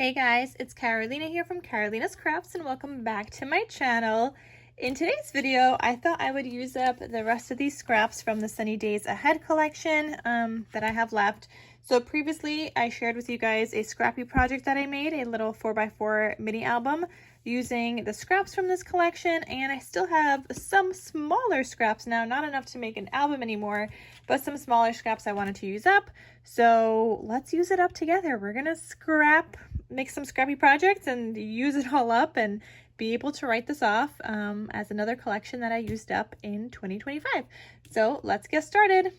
Hey guys, it's Carolina here from KarolinasKrafts and welcome back to my channel. In today's video, I thought I would use up the rest of these scraps from the Sunny Days Ahead collection that I have left. So previously, I shared with you guys a scrappy project that I made, a little 4x4 mini album using the scraps from this collection, and I still have some smaller scraps now, not enough to make an album anymore, but some smaller scraps I wanted to use up. So let's use it up together. We're gonna make some scrappy projects and use it all up and be able to write this off as another collection that I used up in 2025. So let's get started.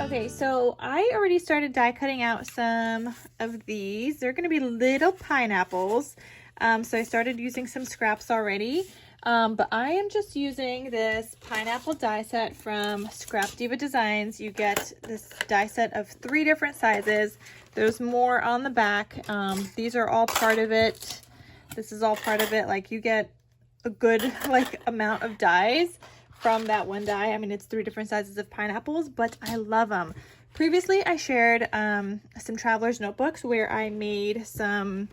Okay, so I already started die cutting out some of these. They're going to be little pineapples. So I started using some scraps already. But I am just using this pineapple die set from Scrap Diva Designs. You get this die set of 3 different sizes. There's more on the back. These are all part of it. This is all part of it. Like, you get a good amount of dies from that one die. I mean, it's 3 different sizes of pineapples, but I love them. Previously, I shared some traveler's notebooks where I made some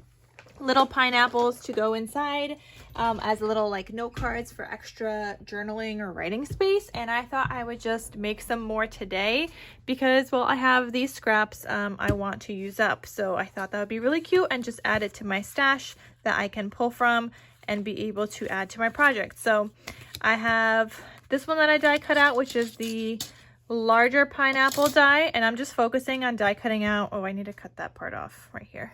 little pineapples to go inside as little note cards for extra journaling or writing space, and I thought I would just make some more today because, well, I have these scraps I want to use up, so I thought that would be really cute and just add it to my stash that I can pull from and be able to add to my project. So I have this one that I die cut out, which is the larger pineapple die, and I'm just focusing on die cutting out. Oh, I need to cut that part off right here.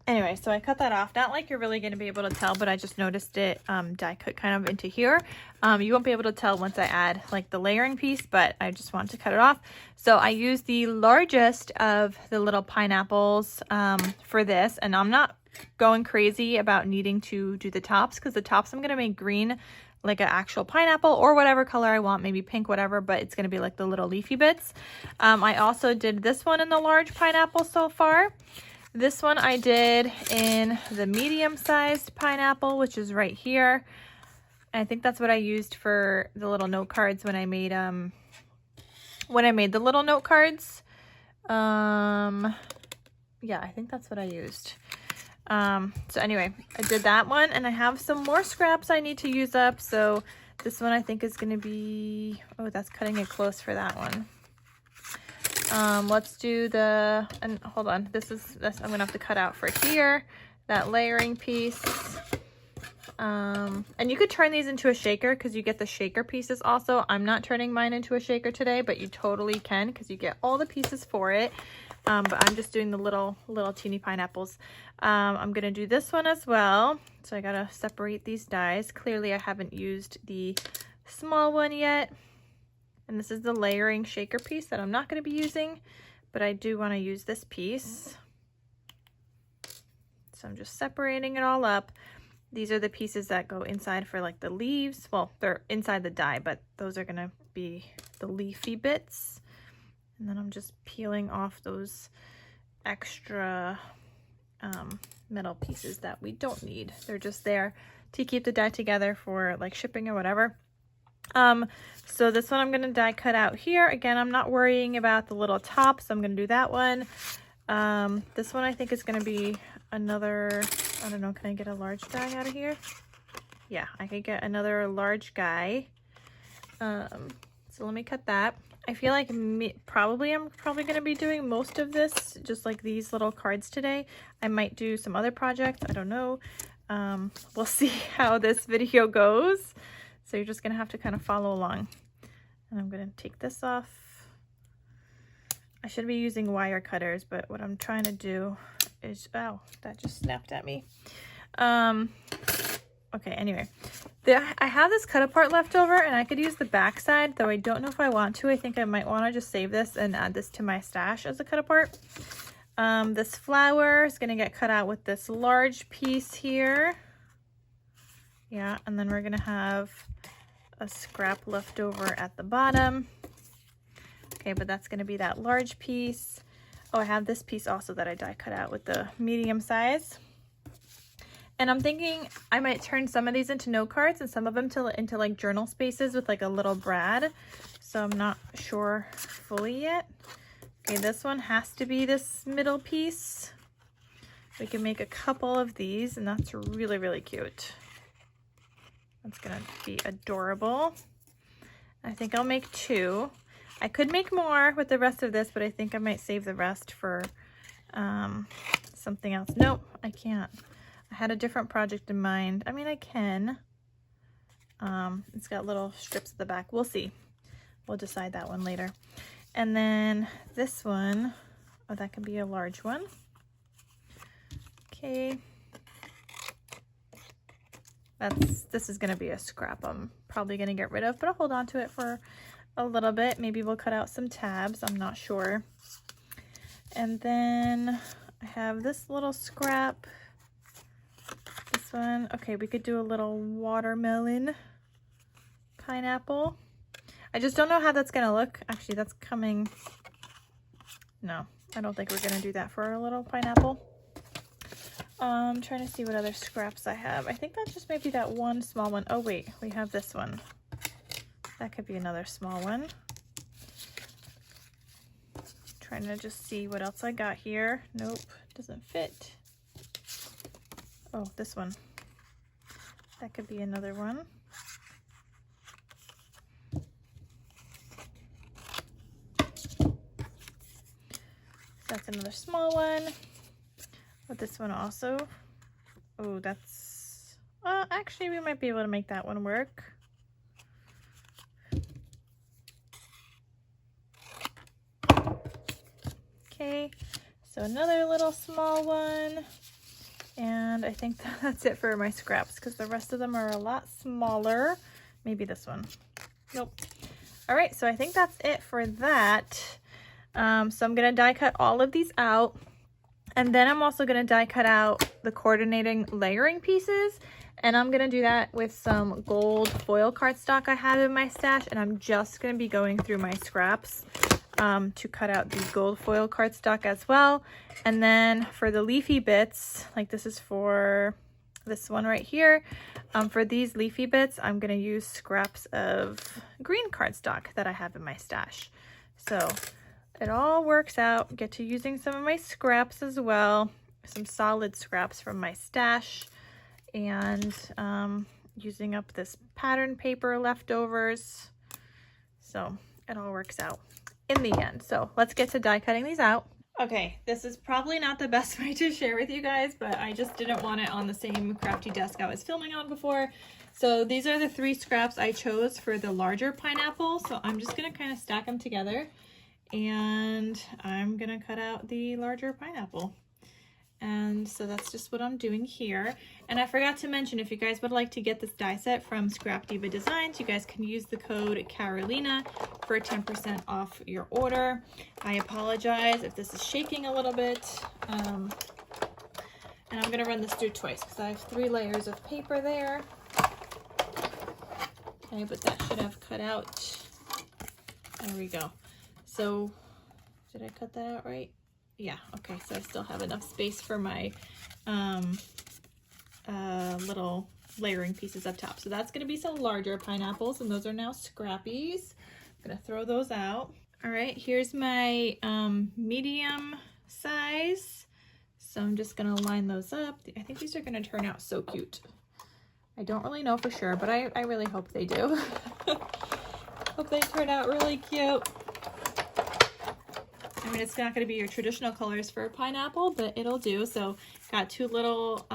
Anyway, so I cut that off. Not like you're really going to be able to tell, but I just noticed it die cut kind of into here. You won't be able to tell once I add the layering piece, but I just want to cut it off. So I used the largest of the little pineapples for this, and I'm not going crazy about needing to do the tops because the tops I'm going to make green, like an actual pineapple or whatever color I want, maybe pink, whatever, but it's going to be like the little leafy bits. I also did this one in the large pineapple so far. This one I did in the medium-sized pineapple, which is right here. I think that's what I used for the little note cards when I made the little note cards. Yeah, I think that's what I used. So anyway, I did that one, and I have some more scraps I need to use up. So this one I think is going to be, oh, that's cutting it close for that one. Let's do and hold on, this I'm gonna have to cut out for here, that layering piece. And you could turn these into a shaker because you get the shaker pieces also. I'm not turning mine into a shaker today, but you totally can because you get all the pieces for it. But I'm just doing the little teeny pineapples. I'm gonna do this one as well. So I gotta separate these dies. Clearly I haven't used the small one yet. And this is the layering shaker piece that I'm not going to be using, but I do want to use this piece. So I'm just separating it all up. These are the pieces that go inside for the leaves. Well, they're inside the die, but those are going to be the leafy bits. And then I'm just peeling off those extra metal pieces that we don't need. They're just there to keep the die together for shipping or whatever. So this one I'm going to die cut out here. Again, I'm not worrying about the little top, so I'm going to do that one. This one I think is going to be another, I don't know, can I get a large die out of here? Yeah, I could get another large guy. So let me cut that. I feel like I'm probably going to be doing most of this, just like these little cards today. I might do some other projects. I don't know. We'll see how this video goes. So you're just going to have to kind of follow along. And I'm going to take this off. I should be using wire cutters, but what I'm trying to do is, oh, that just snapped at me. Okay, anyway. I have this cut apart left over, and I could use the back side, though I don't know if I want to. I think I might want to just save this and add this to my stash as a cut apart. This flower is going to get cut out with this large piece here. Yeah, and then we're going to have a scrap left over at the bottom. Okay, but that's going to be that large piece. Oh, I have this piece also that I die cut out with the medium size. And I'm thinking I might turn some of these into note cards and some of them into like journal spaces with like a little brad. So I'm not sure fully yet. Okay, this one has to be this middle piece. We can make a couple of these, and that's really, really cute. That's gonna be adorable. I think I'll make 2. I could make more with the rest of this, but I think I might save the rest for something else. Nope, I can't. I had a different project in mind. I mean, I can. It's got little strips at the back. We'll see. We'll decide that one later. And then this one, oh, that could be a large one. Okay. This is gonna be a scrap I'm probably gonna get rid of, but I'll hold on to it for a little bit. Maybe we'll cut out some tabs, I'm not sure. And then I have this little scrap. This one, okay, we could do a little watermelon pineapple. I just don't know how that's gonna look. Actually, that's coming. No, I don't think we're gonna do that for a little pineapple. I'm trying to see what other scraps I have. I think that's just maybe that one small one. Oh wait, we have this one. That could be another small one. Trying to just see what else I got here. Nope, doesn't fit. Oh, this one. That could be another one. That's another small one. But this one also. Oh, that's... actually, we might be able to make that one work. Okay, so another little small one. And I think that's it for my scraps because the rest of them are a lot smaller. Maybe this one. Nope. All right, so I think that's it for that. So I'm gonna die cut all of these out. And then I'm also gonna die cut out the coordinating layering pieces. And I'm gonna do that with some gold foil cardstock I have in my stash. And I'm just gonna be going through my scraps to cut out the gold foil cardstock as well. And then for the leafy bits, like this is for this one right here, for these leafy bits, I'm gonna use scraps of green cardstock that I have in my stash. So it all works out. Get to using some of my scraps as well, some solid scraps from my stash, and using up this pattern paper leftovers. So it all works out in the end. So let's get to die cutting these out. Okay, this is probably not the best way to share with you guys, but I just didn't want it on the same crafty desk I was filming on before. So these are the 3 scraps I chose for the larger pineapple. So I'm just gonna kind of stack them together, and I'm gonna cut out the larger pineapple. And so that's just what I'm doing here. And I forgot to mention, if you guys would like to get this die set from Scrap Diva Designs, you guys can use the code Carolina for 10% off your order. I apologize if this is shaking a little bit. And I'm gonna run this through twice because I have 3 layers of paper there. Okay, but that should have cut out. There we go. So, did I cut that out right? Yeah, okay, so I still have enough space for my little layering pieces up top. So that's gonna be some larger pineapples, and those are now scrappies. I'm gonna throw those out. All right, here's my medium size. So I'm just gonna line those up. I think these are gonna turn out so cute. I don't really know for sure, but I really hope they do. Hope they turn out really cute. I mean, it's not going to be your traditional colors for a pineapple, but it'll do. So got 2 little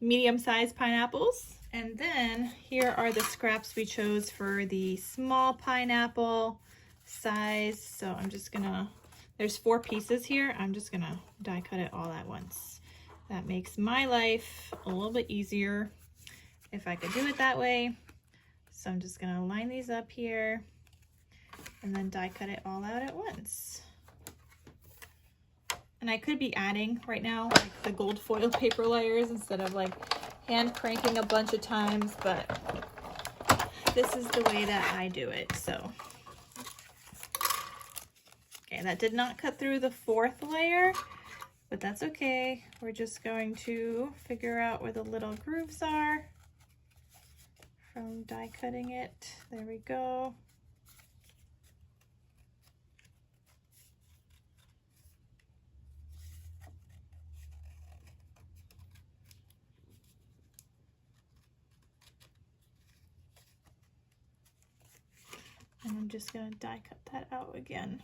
medium-sized pineapples. And then here are the scraps we chose for the small pineapple size. So I'm just gonna, there's 4 pieces here. I'm just gonna die cut it all at once. That makes my life a little bit easier if I could do it that way. So I'm just gonna line these up here and then die cut it all out at once. And I could be adding right now like the gold foil paper layers instead of like hand cranking a bunch of times, but this is the way that I do it. So, okay, that did not cut through the 4th layer, but that's okay. We're just going to figure out where the little grooves are from die cutting it. There we go. And I'm just going to die cut that out again.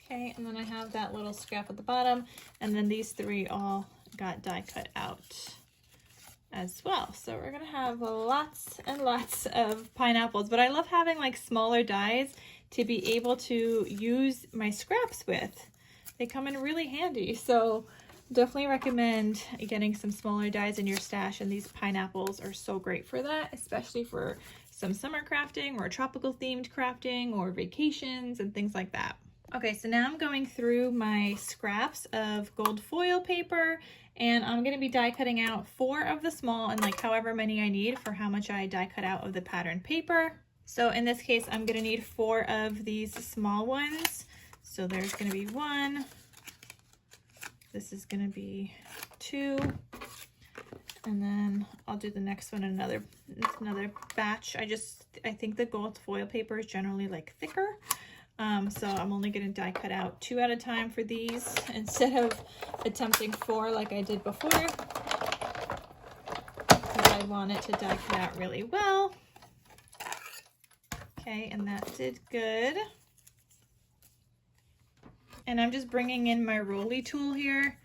Okay, and then I have that little scrap at the bottom, and then these three all got die cut out as well. So we're gonna have lots and lots of pineapples, but I love having like smaller dies to be able to use my scraps with. They come in really handy, so definitely recommend getting some smaller dies in your stash, and these pineapples are so great for that, especially for some summer crafting or tropical themed crafting or vacations and things like that. Okay, so now I'm going through my scraps of gold foil paper, and I'm going to be die cutting out 4 of the small and like however many I need for how much I die cut out of the pattern paper. So in this case, I'm going to need 4 of these small ones. So there's going to be 1, this is going to be 2, and then I'll do the next one in another batch. I think the gold foil paper is generally like thicker. So I'm only going to die cut out 2 at a time for these instead of attempting 4 like I did before, because I want it to die cut out really well. Okay, and that did good. And I'm just bringing in my rolly tool here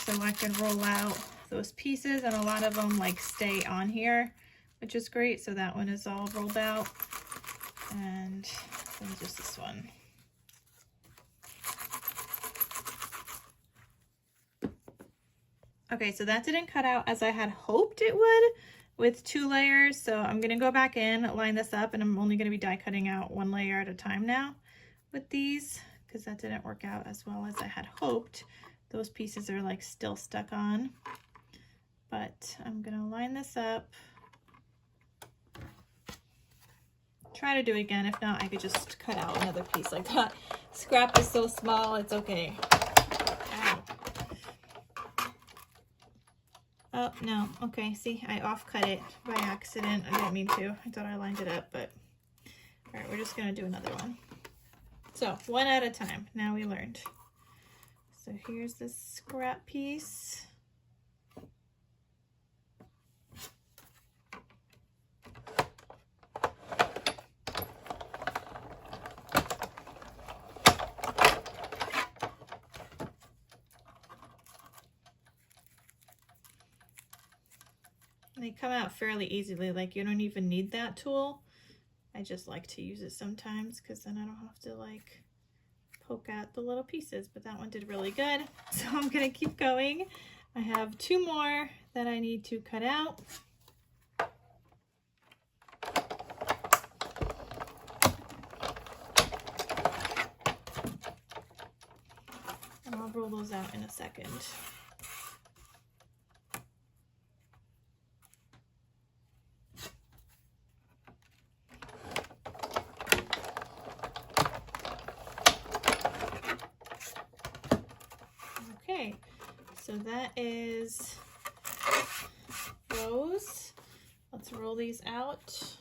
so I can roll out those pieces, and a lot of them like stay on here, which is great. So that one is all rolled out, and then just this one. Okay, so that didn't cut out as I had hoped it would with 2 layers. So I'm gonna go back in, line this up, and I'm only gonna be die cutting out 1 layer at a time now with these, because that didn't work out as well as I had hoped. Those pieces are like still stuck on, but I'm gonna line this up. Try to do it again. If not, I could just cut out another piece like that. Scrap is so small, it's okay. Ow. Oh, no. Okay, see, I off-cut it by accident. I didn't mean to. I thought I lined it up, but... All right, we're just going to do another one. So, 1 at a time. Now we learned. So here's this scrap piece. They come out fairly easily, like you don't even need that tool. I just like to use it sometimes because then I don't have to like poke out the little pieces, but that one did really good. So I'm gonna keep going. I have 2 more that I need to cut out. And I'll roll those out in a second. Okay, so that is those. Let's roll these out.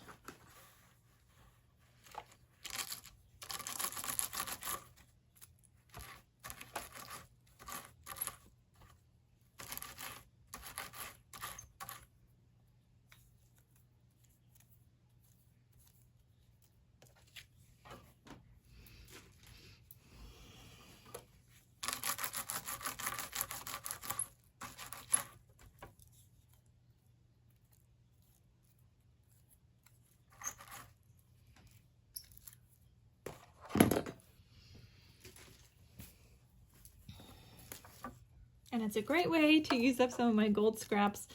And it's a great way to use up some of my gold scraps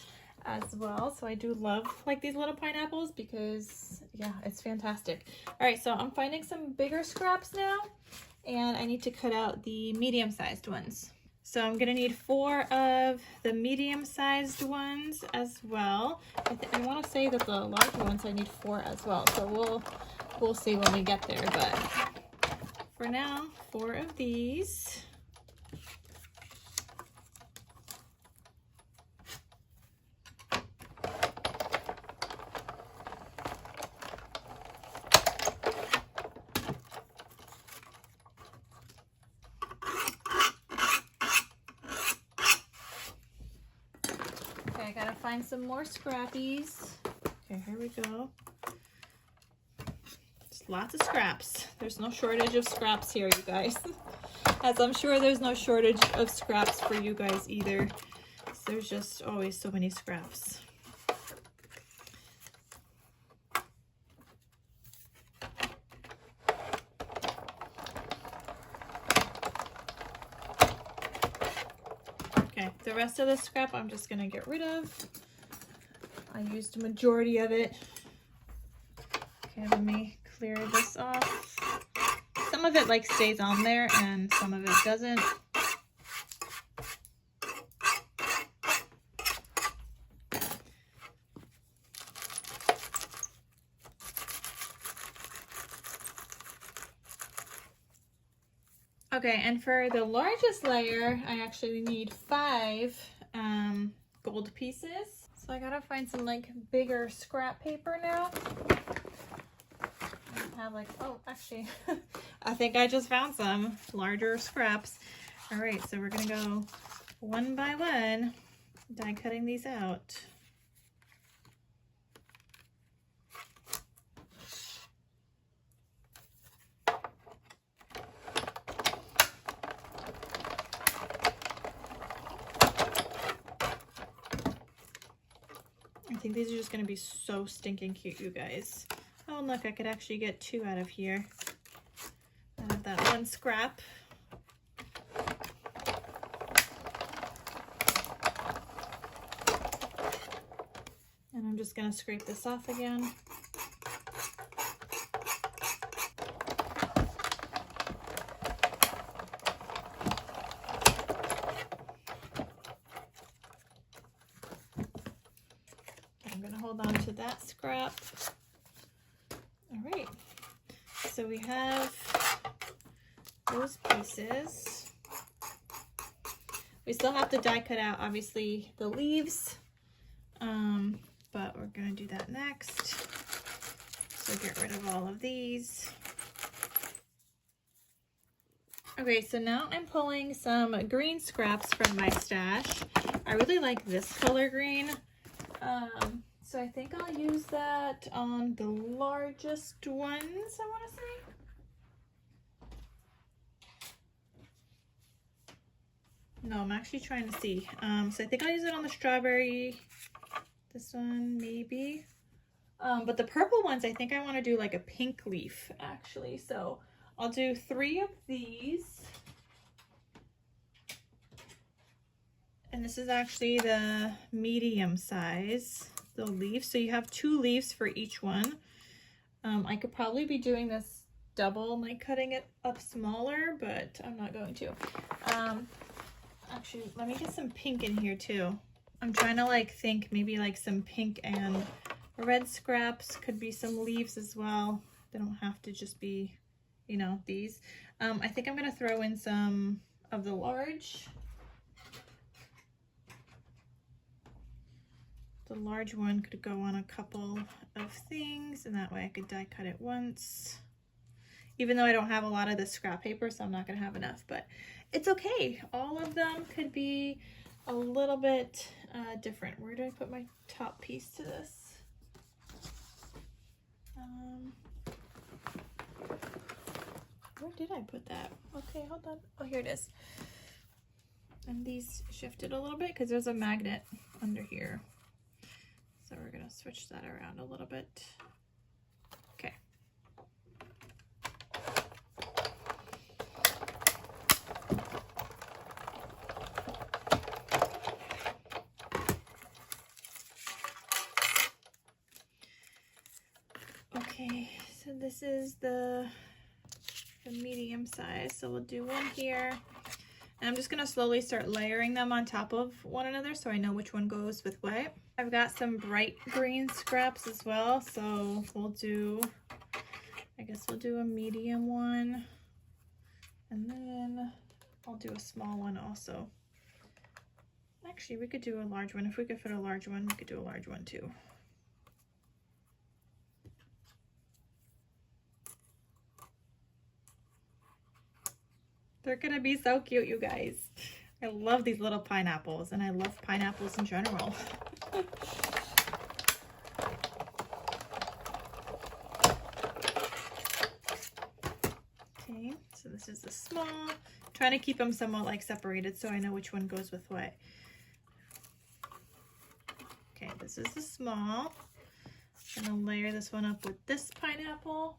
as well. So I do love like these little pineapples because yeah, it's fantastic. All right, so I'm finding some bigger scraps now, and I need to cut out the medium-sized ones. So I'm gonna need 4 of the medium-sized ones as well. I want to say that the large ones I need 4 as well. So we'll see when we get there. But for now, 4 of these. I gotta find some more scrappies. Okay, here we go. Just lots of scraps. There's no shortage of scraps here, you guys. As I'm sure there's no shortage of scraps for you guys either. So there's just always so many scraps. Okay, the rest of the scrap I'm just gonna get rid of. I used a majority of it. Okay, let me clear this off. Some of it like stays on there and some of it doesn't. Okay, and for the largest layer, I actually need 5 gold pieces. So I gotta find some like bigger scrap paper now. I have like, oh, actually, I think I just found some larger scraps. All right, so we're gonna go one by one, die cutting these out. I think these are just going to be so stinking cute, you guys. Oh, look, I could actually get 2 out of here. Out of that one scrap. And I'm just going to scrape this off again. Hold on to that scrap. All right, so we have those pieces. We still have to die cut out, obviously, the leaves, but we're gonna do that next. So get rid of all of these. Okay, so now I'm pulling some green scraps from my stash. I really like this color green. So I think I'll use that on the largest ones, I want to say. No, I'm actually trying to see. So I think I'll use it on the strawberry. This one, maybe. But the purple ones, I think I want to do like a pink leaf, actually. So I'll do 3 of these. And this is actually the medium size. The leaves, so you have 2 leaves for each one. I could probably be doing this double, like cutting it up smaller, but I'm not going to. Actually, let me get some pink in here too. I'm trying to like think maybe like some pink and red scraps, could be some leaves as well. They don't have to just be, you know, these. I think I'm gonna throw in some of the large. The large one could go on a couple of things, and that way I could die cut it once. Even though I don't have a lot of the scrap paper, so I'm not gonna have enough, but it's okay. All of them could be a little bit different. Where did I put my top piece to this? Where did I put that? Okay, hold on. Oh, here it is. And these shifted a little bit because there's a magnet under here. So we're gonna switch that around a little bit. Okay. Okay, so this is the medium size. So we'll do one here. And I'm just gonna slowly start layering them on top of one another so I know which one goes with what. I've got some bright green scraps as well, so we'll do, I guess we'll do a medium one, and then I'll do a small one also. Actually, we could do a large one. If we could fit a large one, we could do a large one too. They're gonna be so cute, you guys. I love these little pineapples, and I love pineapples in general. Okay, so this is the small. I'm trying to keep them somewhat like separated so I know which one goes with what. Okay, this is the small. I'm gonna layer this one up with this pineapple.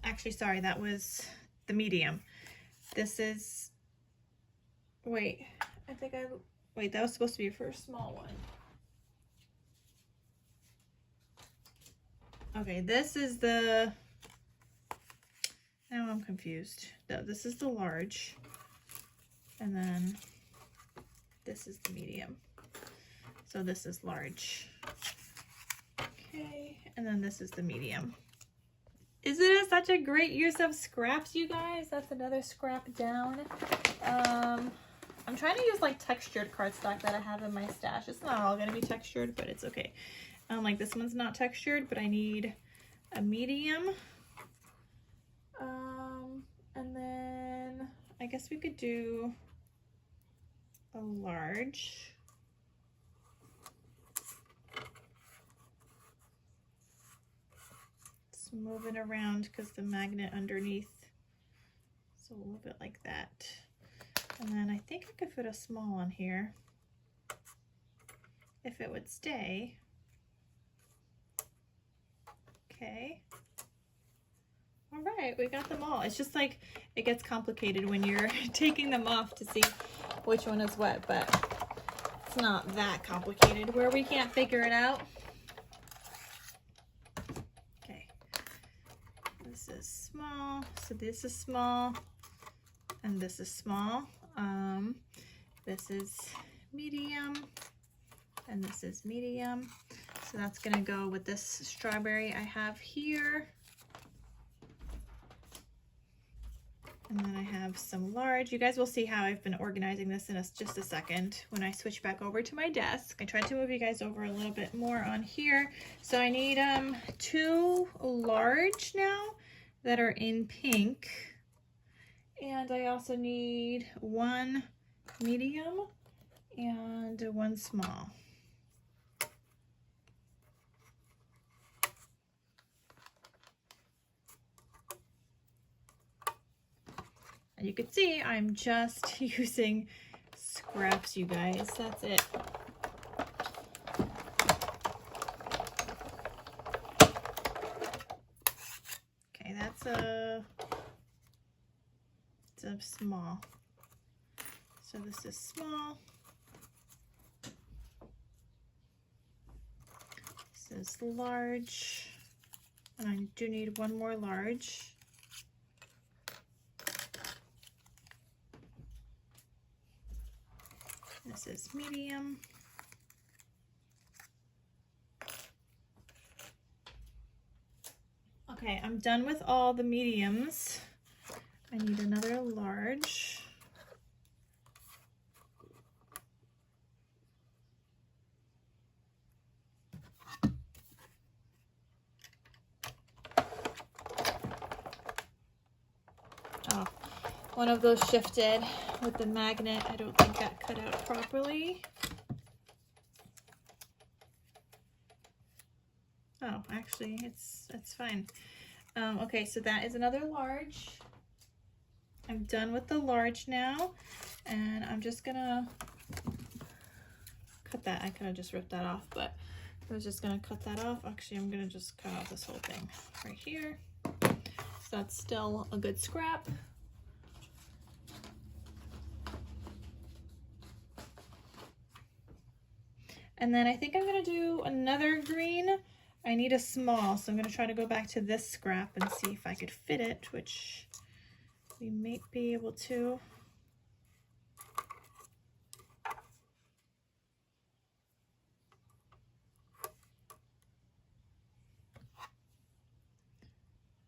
Actually, sorry, that was the medium. This is, wait, wait, that was supposed to be for a small one. Okay, this is the, now I'm confused. No, this is the large, and then this is the medium. So this is large. Okay, and then this is the medium. Isn't it such a great use of scraps, you guys? That's another scrap down. I'm trying to use like textured cardstock that I have in my stash. It's not all gonna be textured, but it's okay. Like this one's not textured, but I need a medium. And then I guess we could do a large. Move it around because the magnet underneath, so we'll move it like that. And then I think I could fit a small on here if it would stay. Okay, all right, we got them all. It's just like it gets complicated when you're taking them off to see which one is what, but it's not that complicated where we can't figure it out. This is small, so this is small, and this is small. This is medium, and this is medium. So that's gonna go with this strawberry I have here. And then I have some large. You guys will see how I've been organizing this in just a second when I switch back over to my desk. I tried to move you guys over a little bit more on here. So I need 2 large now that are in pink, and I also need 1 medium and 1 small. And you can see I'm just using scraps, you guys. That's it. It's a small. So this is small. This is large. And I do need 1 more large. This is medium. Okay, I'm done with all the mediums. I need another large. Oh, one of those shifted with the magnet. I don't think that cut out properly. Oh, actually, it's fine. Okay, so that is another large. I'm done with the large now, and I'm just gonna cut that. I could have just ripped that off, but I was just gonna cut that off. Actually, I'm gonna just cut off this whole thing right here. So that's still a good scrap. And then I think I'm gonna do another green. I need a small, so I'm gonna try to go back to this scrap and see if I could fit it, which we might be able to.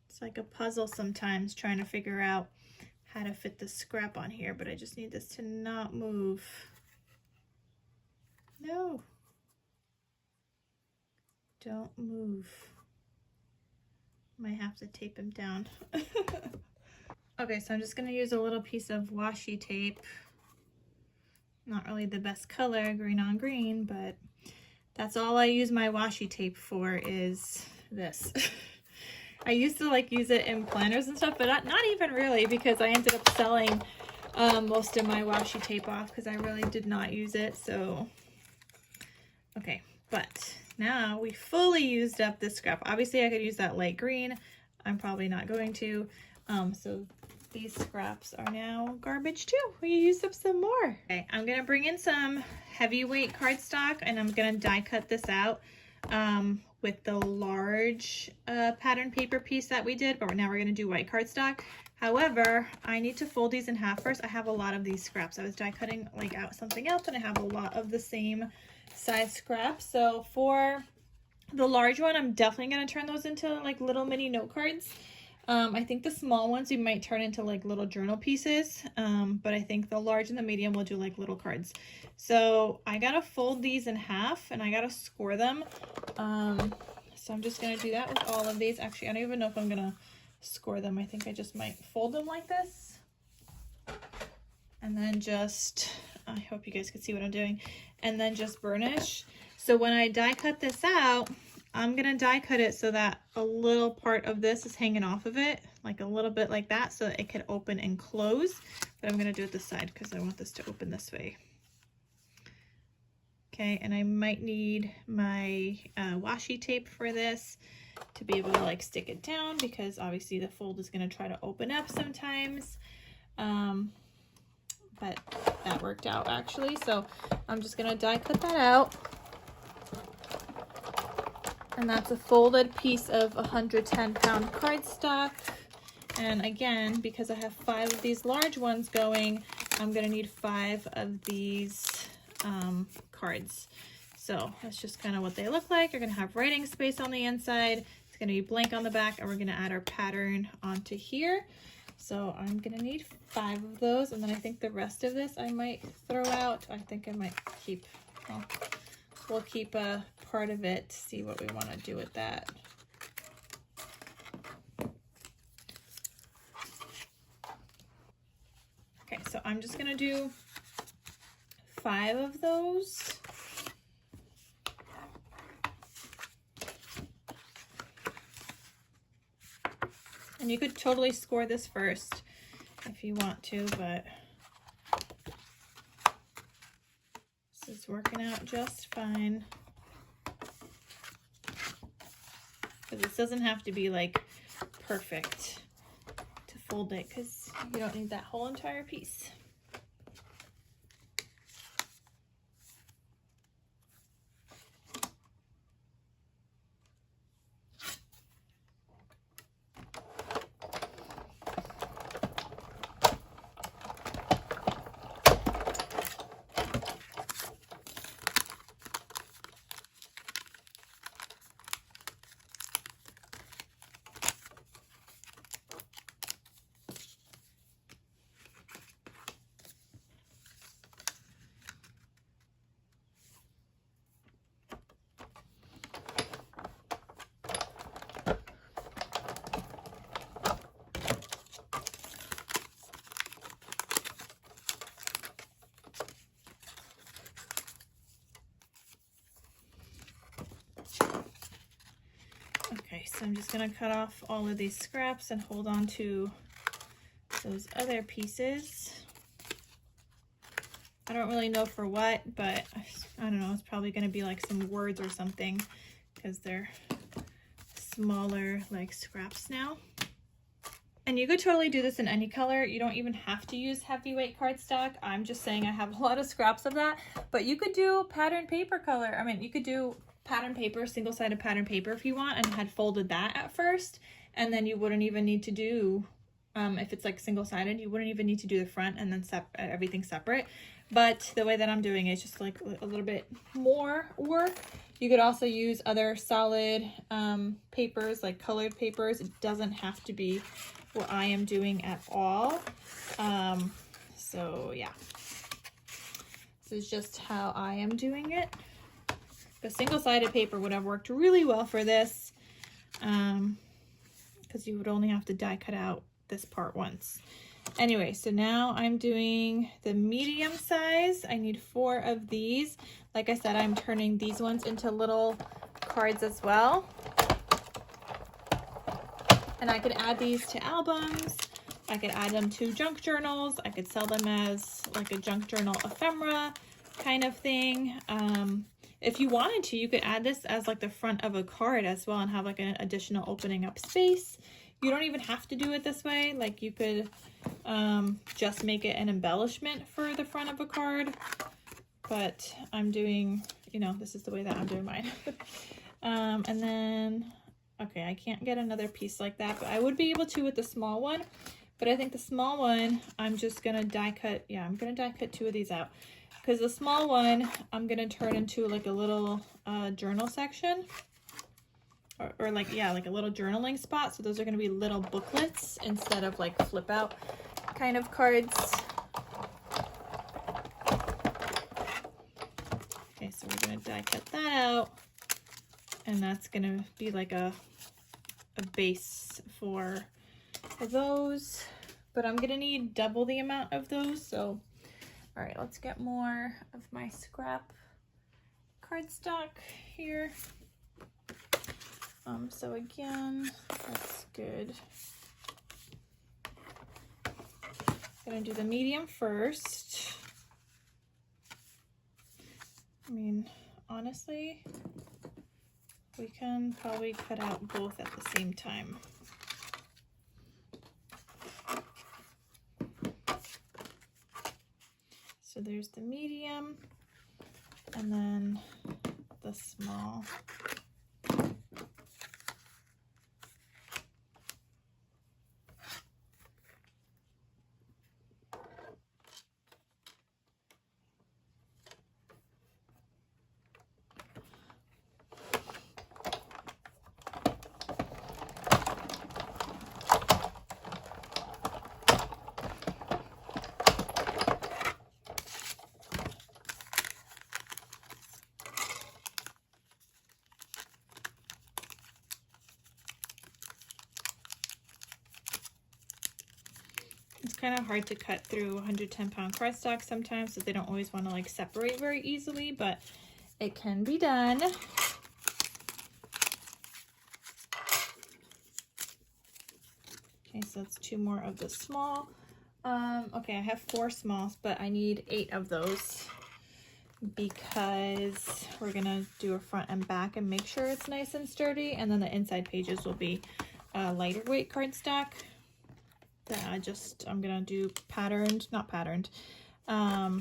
It's like a puzzle sometimes trying to figure out how to fit the scrap on here, but I just need this to not move. No. Don't move. Might have to tape him down. Okay, so I'm just gonna use a little piece of washi tape. Not really the best color, green on green, but that's all I use my washi tape for, is this. I used to like use it in planners and stuff, but not even really, because I ended up selling most of my washi tape off because I really did not use it. So, okay, but now we fully used up this scrap. Obviously I could use that light green. I'm probably not going to. So these scraps are now garbage too. We used up some more. Okay, I'm gonna bring in some heavyweight cardstock and I'm gonna die cut this out with the large pattern paper piece that we did, but now we're gonna do white cardstock. However, I need to fold these in half first. I have a lot of these scraps. I was die cutting like out something else and I have a lot of the same size scraps. So for the large one, I'm definitely gonna turn those into like little mini note cards. I think the small ones we might turn into like little journal pieces, but I think the large and the medium will do like little cards. So I gotta fold these in half and I gotta score them. So I'm just gonna do that with all of these. Actually, I don't even know if I'm gonna score them. I think I just might fold them like this. And then just, I hope you guys can see what I'm doing. And then just burnish. So when I die cut this out, I'm gonna die cut it so that a little part of this is hanging off of it, like a little bit like that, so that it can open and close. But I'm gonna do it this side because I want this to open this way. Okay, and I might need my washi tape for this to be able to like stick it down, because obviously the fold is gonna try to open up sometimes. But that worked out actually. So I'm just gonna die cut that out. And that's a folded piece of 110-pound cardstock. And again, because I have 5 of these large ones going, I'm gonna need 5 of these cards. So that's just kind of what they look like. You're gonna have writing space on the inside. It's gonna be blank on the back, and we're gonna add our pattern onto here. So I'm gonna need 5 of those, and then I think the rest of this I might throw out. I think I might keep, well, we'll keep a part of it to see what we want to do with that. Okay, so I'm just gonna do 5 of those. And you could totally score this first if you want to, but this is working out just fine. Because this doesn't have to be like perfect to fold it, because you don't need that whole entire piece. Okay, so I'm just gonna cut off all of these scraps and hold on to those other pieces. I don't really know for what, but I don't know, it's probably gonna be like some words or something, because they're smaller like scraps now. And you could totally do this in any color. You don't even have to use heavyweight cardstock. I'm just saying I have a lot of scraps of that, but you could do pattern paper color. I mean, you could do pattern paper, single-sided pattern paper if you want, and had folded that at first, and then you wouldn't even need to do If it's like single-sided, you wouldn't even need to do the front and then everything separate. But the way that I'm doing it is just like a little bit more work. You could also use other solid papers, like colored papers. It doesn't have to be what I am doing at all. So yeah, this is just how I am doing it. The single-sided paper would have worked really well for this, because you would only have to die cut out this part once. Anyway, so now I'm doing the medium size. I need 4 of these. Like I said, I'm turning these ones into little cards as well. And I could add these to albums. I could add them to junk journals. I could sell them as like a junk journal ephemera kind of thing. If you wanted to, you could add this as like the front of a card as well and have like an additional opening up space. You don't even have to do it this way. Like you could just make it an embellishment for the front of a card. But I'm doing, you know, this is the way that I'm doing mine. And then, okay, I can't get another piece like that, but I would be able to with the small one. But I think the small one, I'm just gonna die cut. Yeah, I'm gonna die cut 2 of these out. Because the small one, I'm gonna turn into like a little journal section. Or like, yeah, like a little journaling spot. So those are gonna be little booklets instead of like flip out kind of cards. Okay, so we're gonna die cut that out. And that's gonna be like a base for those. But I'm gonna need double the amount of those, so all right, let's get more of my scrap cardstock here. So again, that's good. Gonna do the medium first. I mean, honestly, we can probably cut out both at the same time. So there's the medium and then the small. It's kind of hard to cut through 110-pound cardstock sometimes, so they don't always want to like separate very easily, but it can be done. Okay, so that's 2 more of the small. Okay, I have 4 smalls, but I need 8 of those because we're gonna do a front and back and make sure it's nice and sturdy, and then the inside pages will be lighter weight cardstock. I'm gonna do patterned, not patterned. I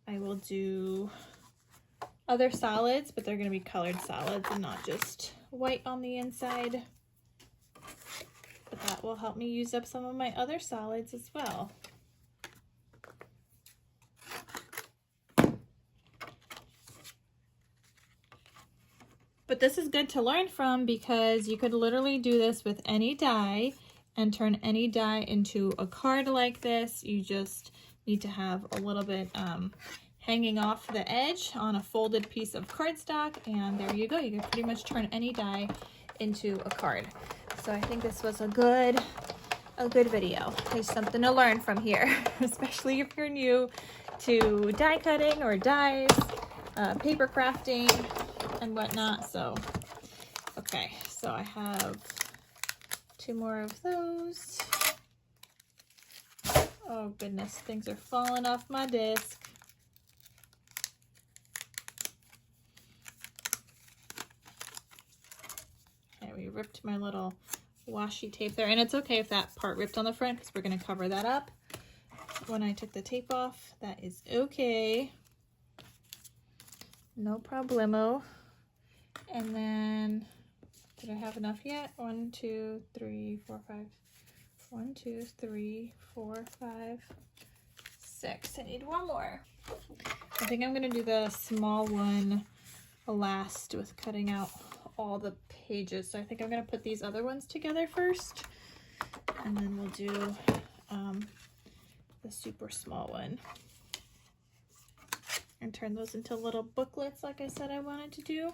will do other solids, but they're gonna be colored solids and not just white on the inside. But that will help me use up some of my other solids as well. But this is good to learn from because you could literally do this with any die and turn any die into a card like this. You just need to have a little bit hanging off the edge on a folded piece of cardstock, and there you go. You can pretty much turn any die into a card. So I think this was a good video. There's something to learn from here, especially if you're new to die cutting or dies, paper crafting and whatnot. So, okay, so I have 2 more of those. Oh goodness, things are falling off my disc. Okay, we ripped my little washi tape there, and it's okay if that part ripped on the front because we're going to cover that up when I took the tape off. That is okay, no problemo. And then, did I have enough yet? 1, 2, 3, 4, 5, 1, 2, 3, 4, 5, 6. I need one more. I think I'm gonna do the small one last with cutting out all the pages. So I think I'm gonna put these other ones together first, and then we'll do the super small one and turn those into little booklets like I said I wanted to do.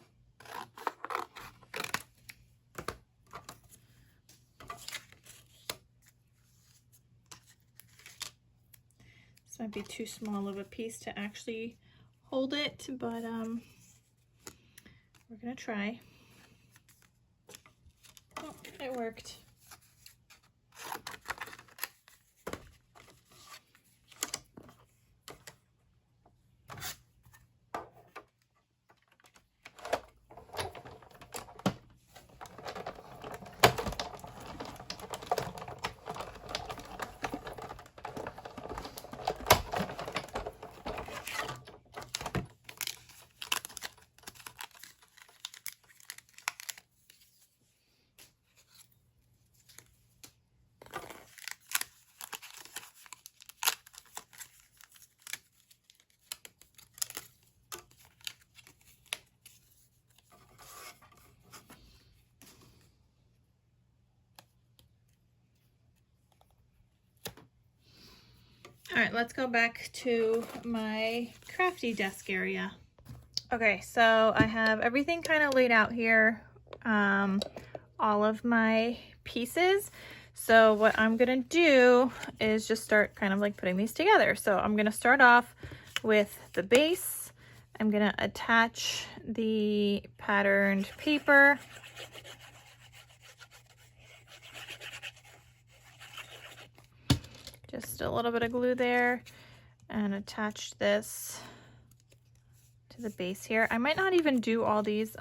This might be too small of a piece to actually hold it, but we're gonna try. Oh, it worked. All right, let's go back to my crafty desk area. Okay, so I have everything kind of laid out here, all of my pieces. So what I'm gonna do is just start kind of like putting these together. So I'm gonna start off with the base. I'm gonna attach the patterned paper. Just a little bit of glue there, and attach this to the base here. I might not even do all these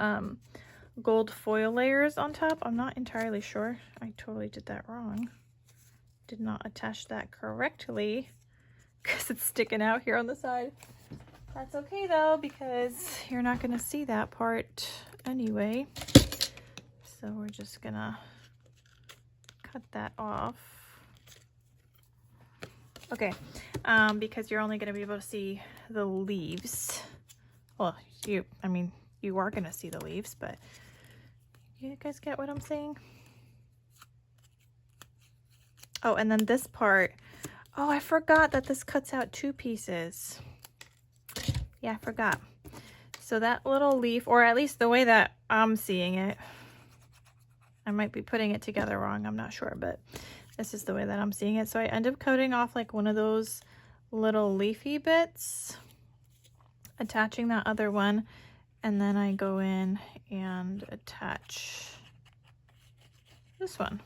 gold foil layers on top. I'm not entirely sure. I totally did that wrong. Did not attach that correctly because it's sticking out here on the side. That's okay though, because you're not gonna see that part anyway. So we're just gonna cut that off. Okay, because you're only gonna be able to see the leaves. Well, you are gonna see the leaves, but you guys get what I'm saying? Oh, and then this part. Oh, I forgot that this cuts out 2 pieces. Yeah, I forgot. So that little leaf, or at least the way that I'm seeing it, I might be putting it together wrong, I'm not sure, but this is the way that I'm seeing it. So I end up cutting off like one of those little leafy bits, attaching that other one, and then I go in and attach this one,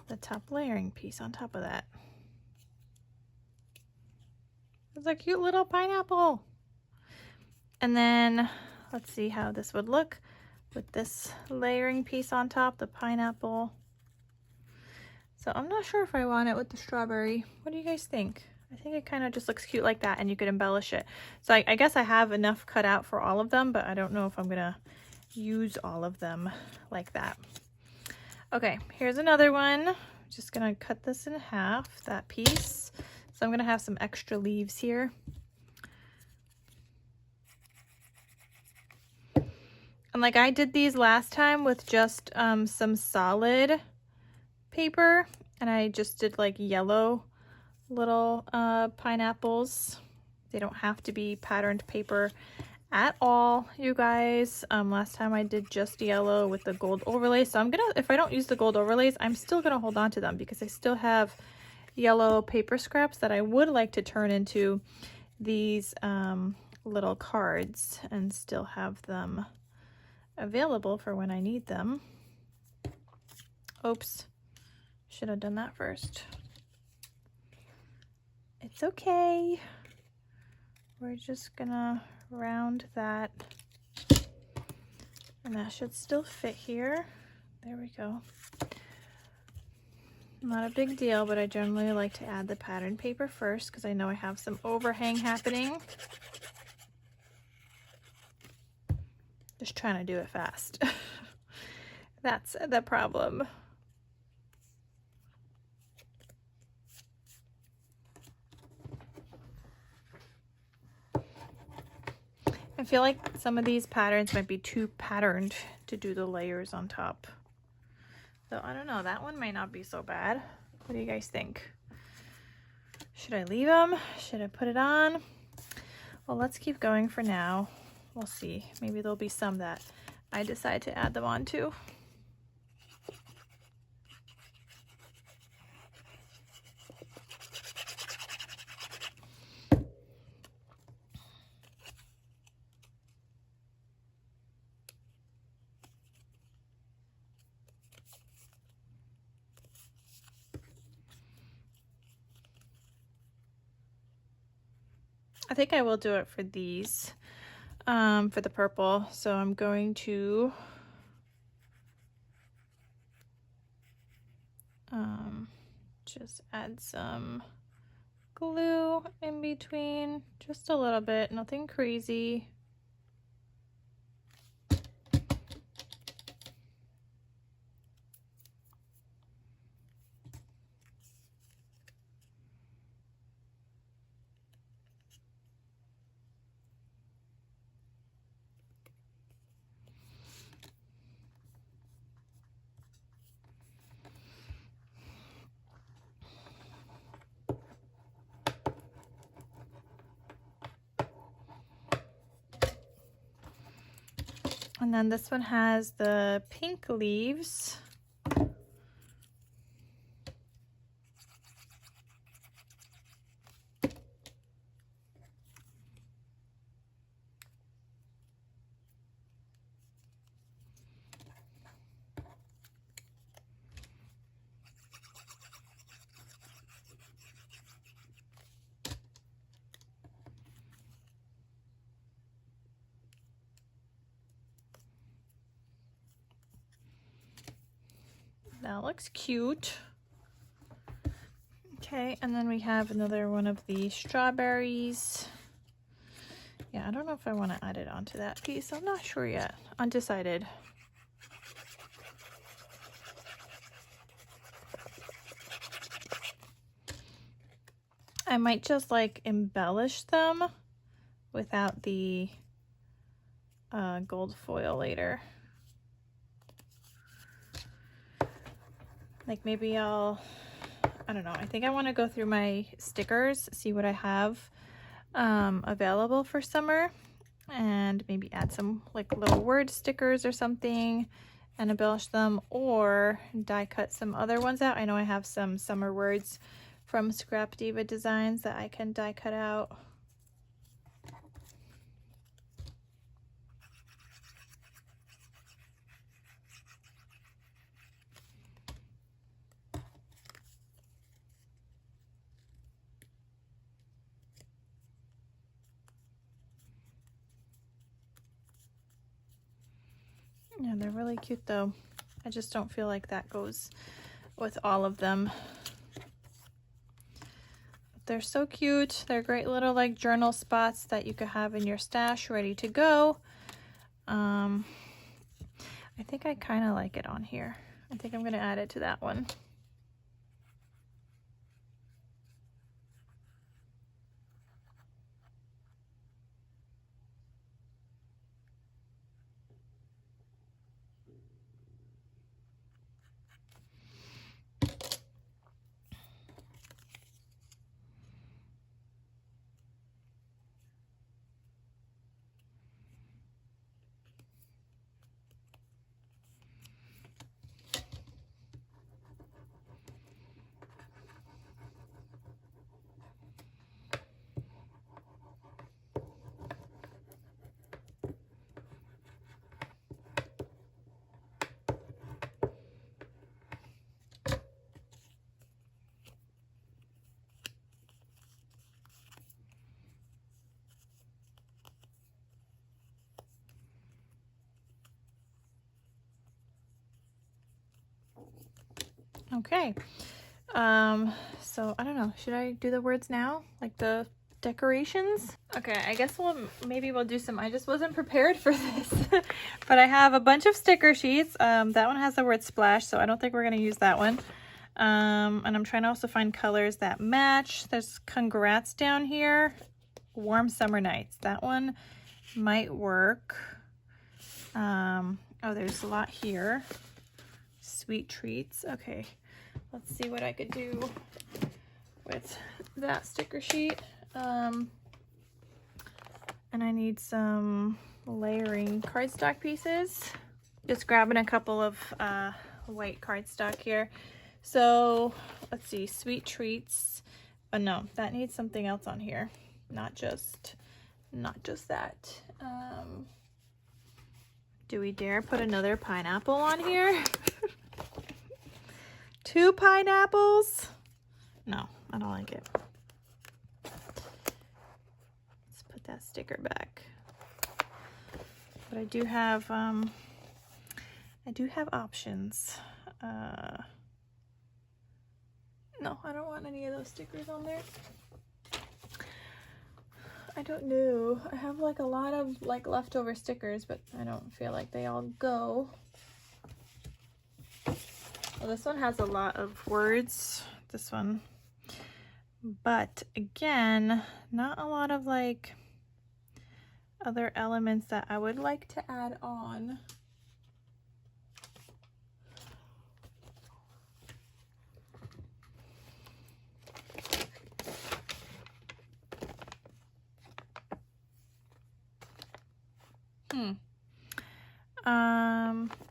the top layering piece on top of that. It's a cute little pineapple. And then let's see how this would look with this layering piece on top, the pineapple. So I'm not sure if I want it with the strawberry. What do you guys think? I think it kind of just looks cute like that, and you could embellish it. So I guess I have enough cut out for all of them, but I don't know if I'm gonna use all of them like that. Okay, here's another one. Just gonna cut this in half, that piece. So I'm gonna have some extra leaves here. And like I did these last time with just some solid paper, and I just did like yellow little pineapples. They don't have to be patterned paper at all, you guys. Last time I did just yellow with the gold overlay. So I'm gonna, if I don't use the gold overlays, I'm still gonna hold on to them because I still have yellow paper scraps that I would like to turn into these little cards and still have them available for when I need them. Oops, should have done that first. It's okay. We're just gonna round that, and that should still fit here. There we go. Not a big deal, but I generally like to add the pattern paper first because I know I have some overhang happening. Just trying to do it fast. That's the problem. I feel like some of these patterns might be too patterned to do the layers on top. So I don't know, that one might not be so bad. What do you guys think? Should I leave them? Should I put it on? Well, let's keep going for now. We'll see. Maybe there'll be some that I decide to add them on to. I think I will do it for these, for the purple. So I'm going to just add some glue in between, just a little bit, nothing crazy. And then this one has the pink leaves. That looks cute. Okay, and then we have another one of the strawberries. Yeah, I don't know if I want to add it onto that piece. I'm not sure yet. Undecided. I might just like embellish them without the gold foil later. Like maybe I don't know, I think I want to go through my stickers, see what I have available for summer, and maybe add some like little word stickers or something and embellish them, or die cut some other ones out. I know I have some summer words from Scrap Diva Designs that I can die cut out. Yeah, they're really cute though. I just don't feel like that goes with all of them. They're so cute. They're great little like journal spots that you could have in your stash ready to go. I think I kind of like it on here. I think I'm going to add it to that one. Okay, so I don't know, should I do the words now, like the decorations? Okay, I guess maybe we'll do some, I just wasn't prepared for this. But I have a bunch of sticker sheets. That one has the word splash, so I don't think we're going to use that one. And I'm trying to also find colors that match. There's congrats down here, warm summer nights. That one might work. Oh, there's a lot here. Sweet treats. Okay, let's see what I could do with that sticker sheet. And I need some layering cardstock pieces. Just grabbing a couple of white cardstock here. So let's see, sweet treats. Oh no, that needs something else on here. Not just that. Do we dare put another pineapple on here? 2 pineapples? No, I don't like it. Let's put that sticker back. But I do have options. No, I don't want any of those stickers on there. I don't know. I have like a lot of like leftover stickers, but I don't feel like they all go. Well, this one has a lot of words, this one. But again, not a lot of like other elements that I would like to add on.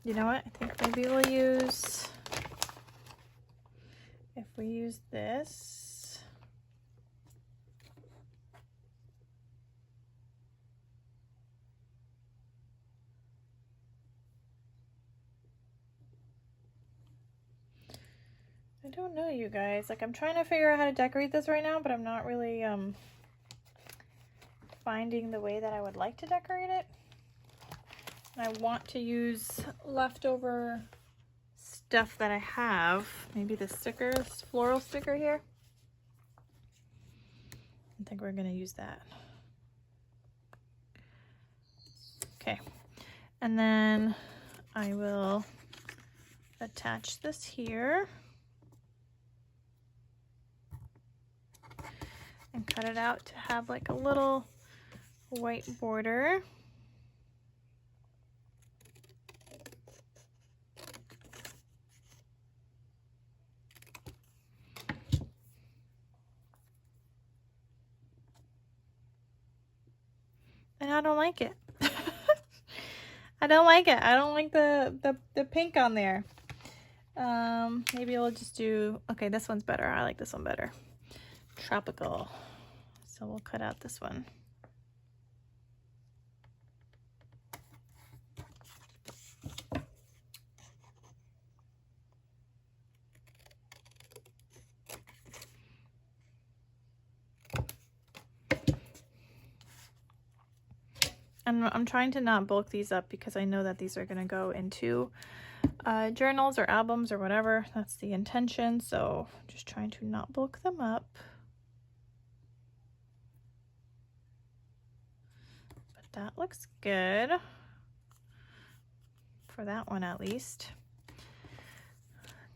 You know what? I think maybe we'll use, if we use this. I don't know, you guys. Like, I'm trying to figure out how to decorate this right now, but I'm not really finding the way that I would like to decorate it. And I want to use leftover stuff that I have. Maybe the stickers, floral sticker here. I think we're gonna use that. Okay, and then I will attach this here and cut it out to have like a little white border. And I don't like it. I don't like it. I don't like the pink on there. Maybe we'll just do, okay, this one's better. I like this one better. Tropical. So we'll cut out this one. And I'm trying to not bulk these up because I know that these are going to go into journals or albums or whatever. That's the intention. So just trying to not bulk them up. But that looks good. For that one at least.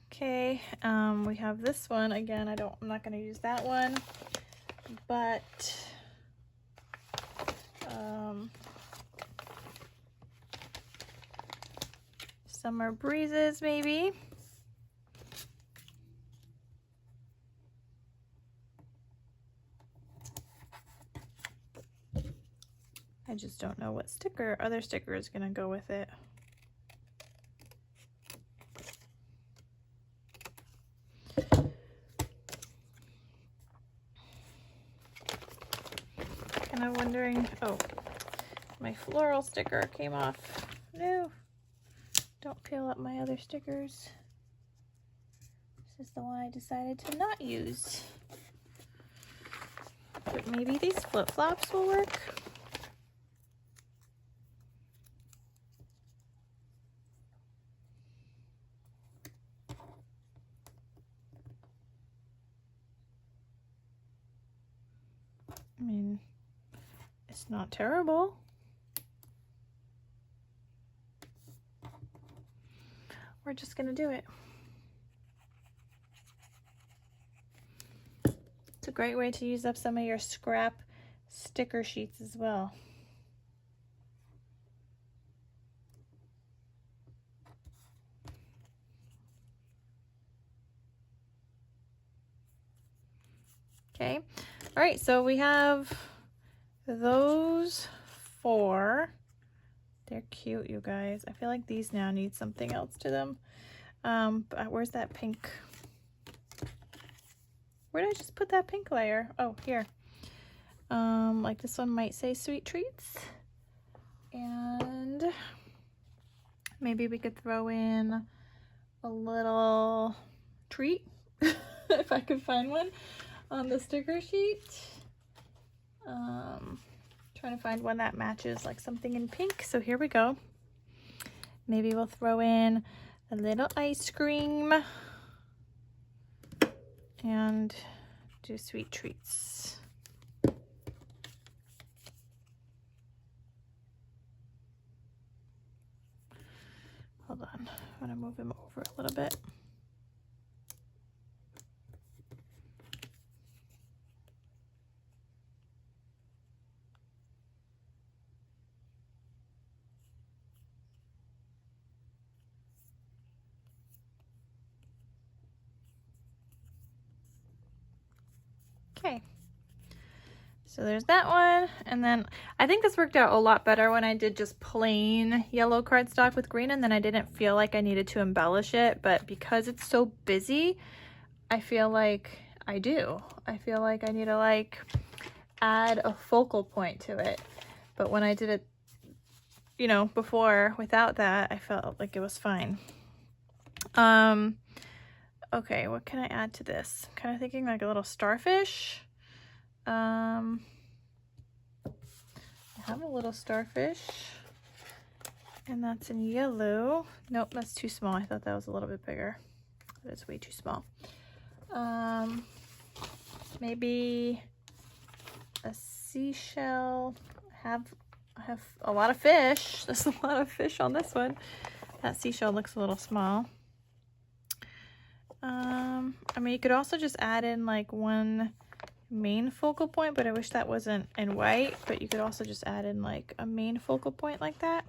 Okay, we have this one. Again, I'm not going to use that one. But summer breezes maybe. I just don't know what other sticker is going to go with it. And I'm wondering, oh, my floral sticker came off. No, don't peel up my other stickers. This is the one I decided to not use. But maybe these flip-flops will work. I mean, it's not terrible. We're just gonna do it. It's a great way to use up some of your scrap sticker sheets as well. Okay. All right, so we have those 4. They're cute, you guys. I feel like these now need something else to them. But where's that pink? Where did I just put that pink layer? Oh, here. Like this one might say sweet treats. And maybe we could throw in a little treat if I could find one on the sticker sheet. Trying to find one that matches like something in pink. So here we go. Maybe we'll throw in a little ice cream and do sweet treats. Hold on, I'm gonna move him over a little bit. Okay, so there's that one, and then I think this worked out a lot better when I did just plain yellow cardstock with green, and then I didn't feel like I needed to embellish it, but because it's so busy, I feel like I do. I feel like I need to like add a focal point to it, but when I did it, you know, before without that, I felt like it was fine. Okay, what can I add to this? I'm kind of thinking like a little starfish. I have a little starfish, and that's in yellow. Nope, that's too small. I thought that was a little bit bigger. That is way too small. Maybe a seashell. I have a lot of fish. There's a lot of fish on this one. That seashell looks a little small. I mean, you could also just add in like one main focal point, but I wish that wasn't in white, but you could also just add in like a main focal point like that.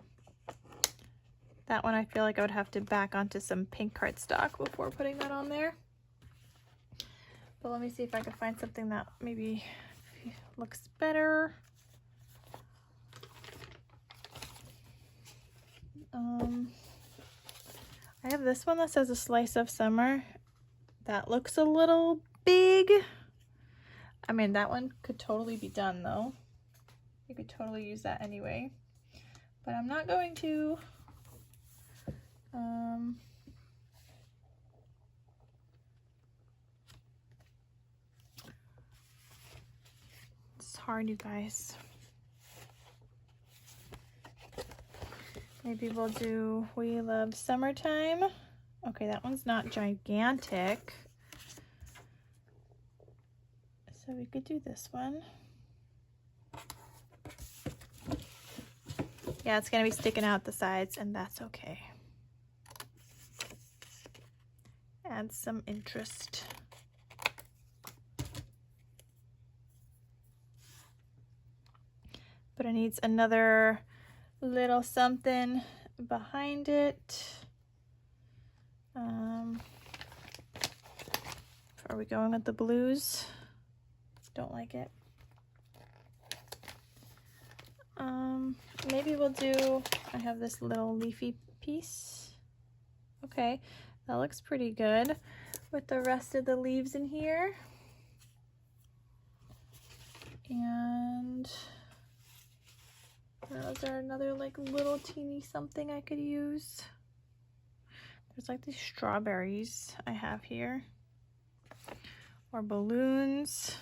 That one I feel like I would have to back onto some pink cardstock before putting that on there. But let me see if I can find something that maybe looks better. I have this one that says a slice of summer. That looks a little big. I mean, that one could totally be done though. You could totally use that anyway, but I'm not going to. It's hard, you guys. Maybe we'll do We Love Summertime. Okay, that one's not gigantic. So we could do this one. Yeah, it's gonna be sticking out the sides, and that's okay. Add some interest. But it needs another little something behind it. Are we going with the blues? Don't like it. Maybe we'll do, I have this little leafy piece. Okay, that looks pretty good with the rest of the leaves in here. And is there another like little teeny something I could use? There's like these strawberries I have here, or balloons.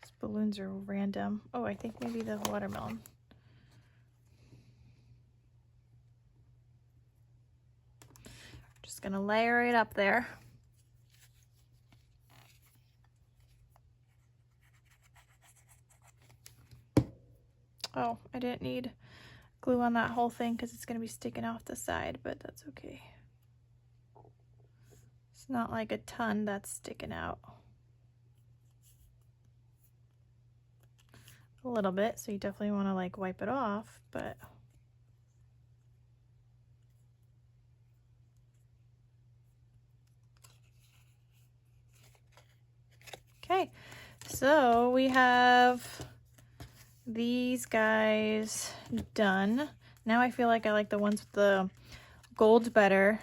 These balloons are random. Oh, I think maybe the watermelon. Just gonna layer it up there. Oh, I didn't need glue on that whole thing because it's going to be sticking off the side, but that's okay. It's not like a ton that's sticking out. A little bit, so you definitely want to like wipe it off, but So we have these guys done. Now I feel like I like the ones with the gold better,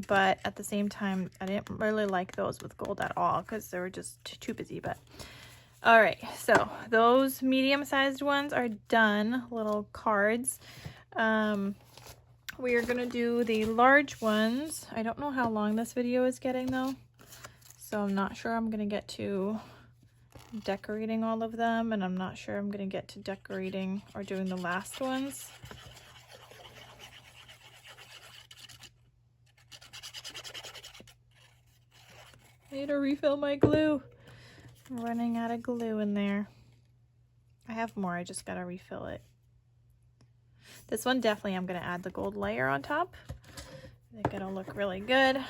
but at the same time I didn't really like those with gold at all because they were just too busy. But all right, so those medium-sized ones are done, little cards. We are gonna do the large ones. I don't know how long this video is getting though, so I'm not sure I'm gonna get to decorating all of them, and I'm not sure I'm gonna get to decorating or doing the last ones. I need to refill my glue. I'm running out of glue in there. I have more, I just gotta refill it. This one definitely I'm gonna add the gold layer on top. I think it'll look really good.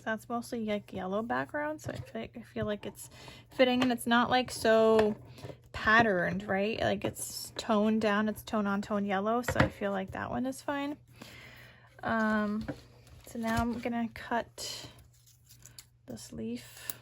That's mostly like yellow background, so I feel like it's fitting, and it's not like so patterned, right? Like it's toned down, it's tone on tone yellow, so I feel like that one is fine. So now I'm gonna cut this leaf.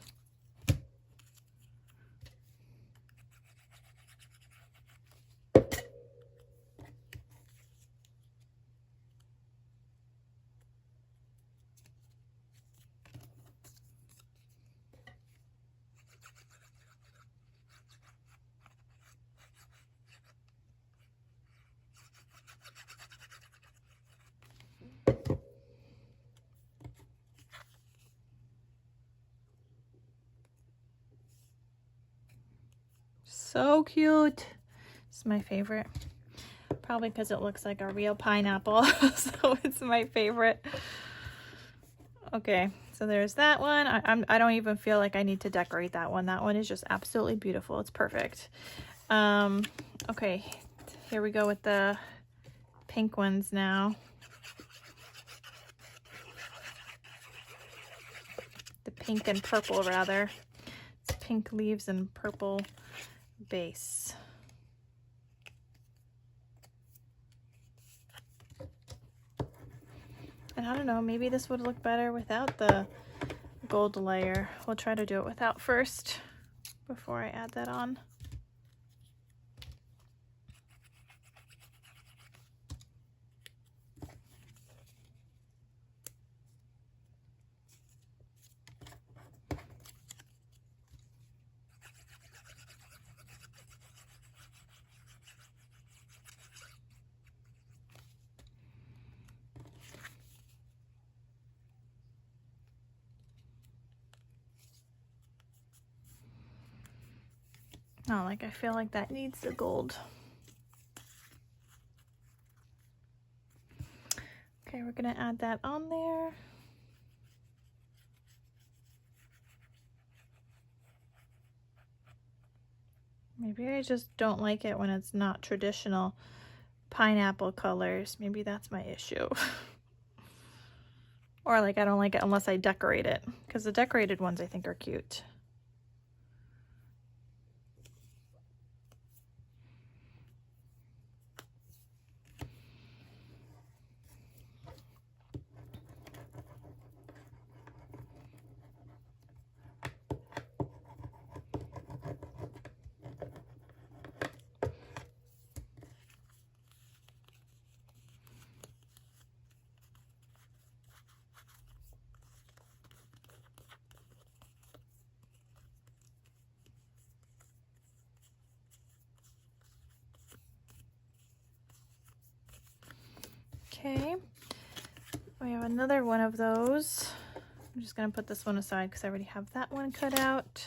So cute. It's my favorite. Probably because it looks like a real pineapple, so it's my favorite. Okay, so there's that one. I don't even feel like I need to decorate that one. That one is just absolutely beautiful. It's perfect. Okay, here we go with the pink ones now. The pink and purple, rather. It's pink leaves and purple base. And I don't know, maybe this would look better without the gold layer. We'll try to do it without first before I add that on. Oh, like I feel like that needs the gold. Okay, we're gonna add that on there. Maybe I just don't like it when it's not traditional pineapple colors. Maybe that's my issue. Or like I don't like it unless I decorate it, because the decorated ones I think are cute. Okay, we have another one of those. I'm just gonna put this one aside because I already have that one cut out.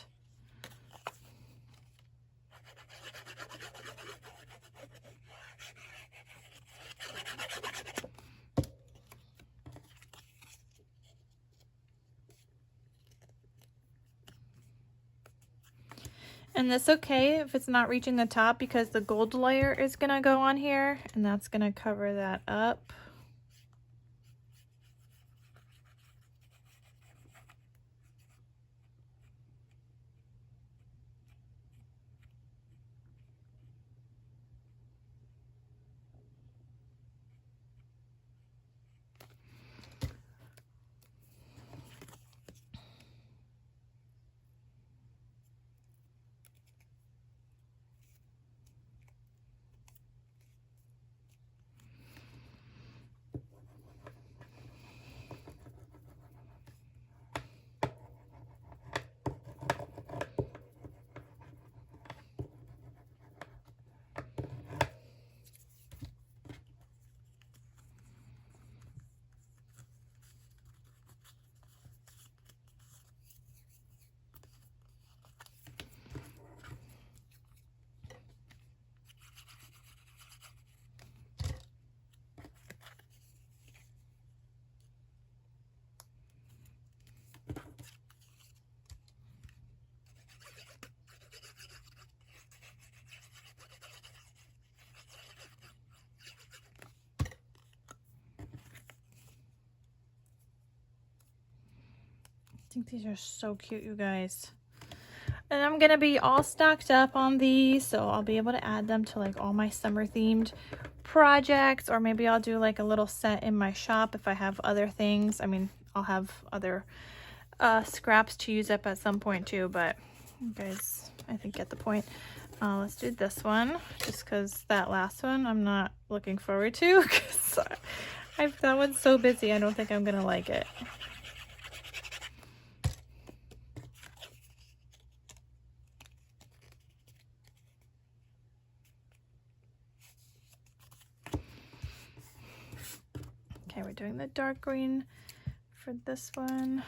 And that's okay if it's not reaching the top, because the gold layer is gonna go on here and that's gonna cover that up. I think these are so cute, you guys. And I'm gonna be all stocked up on these, so I'll be able to add them to like all my summer themed projects, or maybe I'll do like a little set in my shop if I have other things. I mean, I'll have other scraps to use up at some point too, but you guys, I think, get the point. Let's do this one, just because that last one I'm not looking forward to, because that one's so busy. I don't think I'm gonna like it. Okay, we're doing the dark green for this one.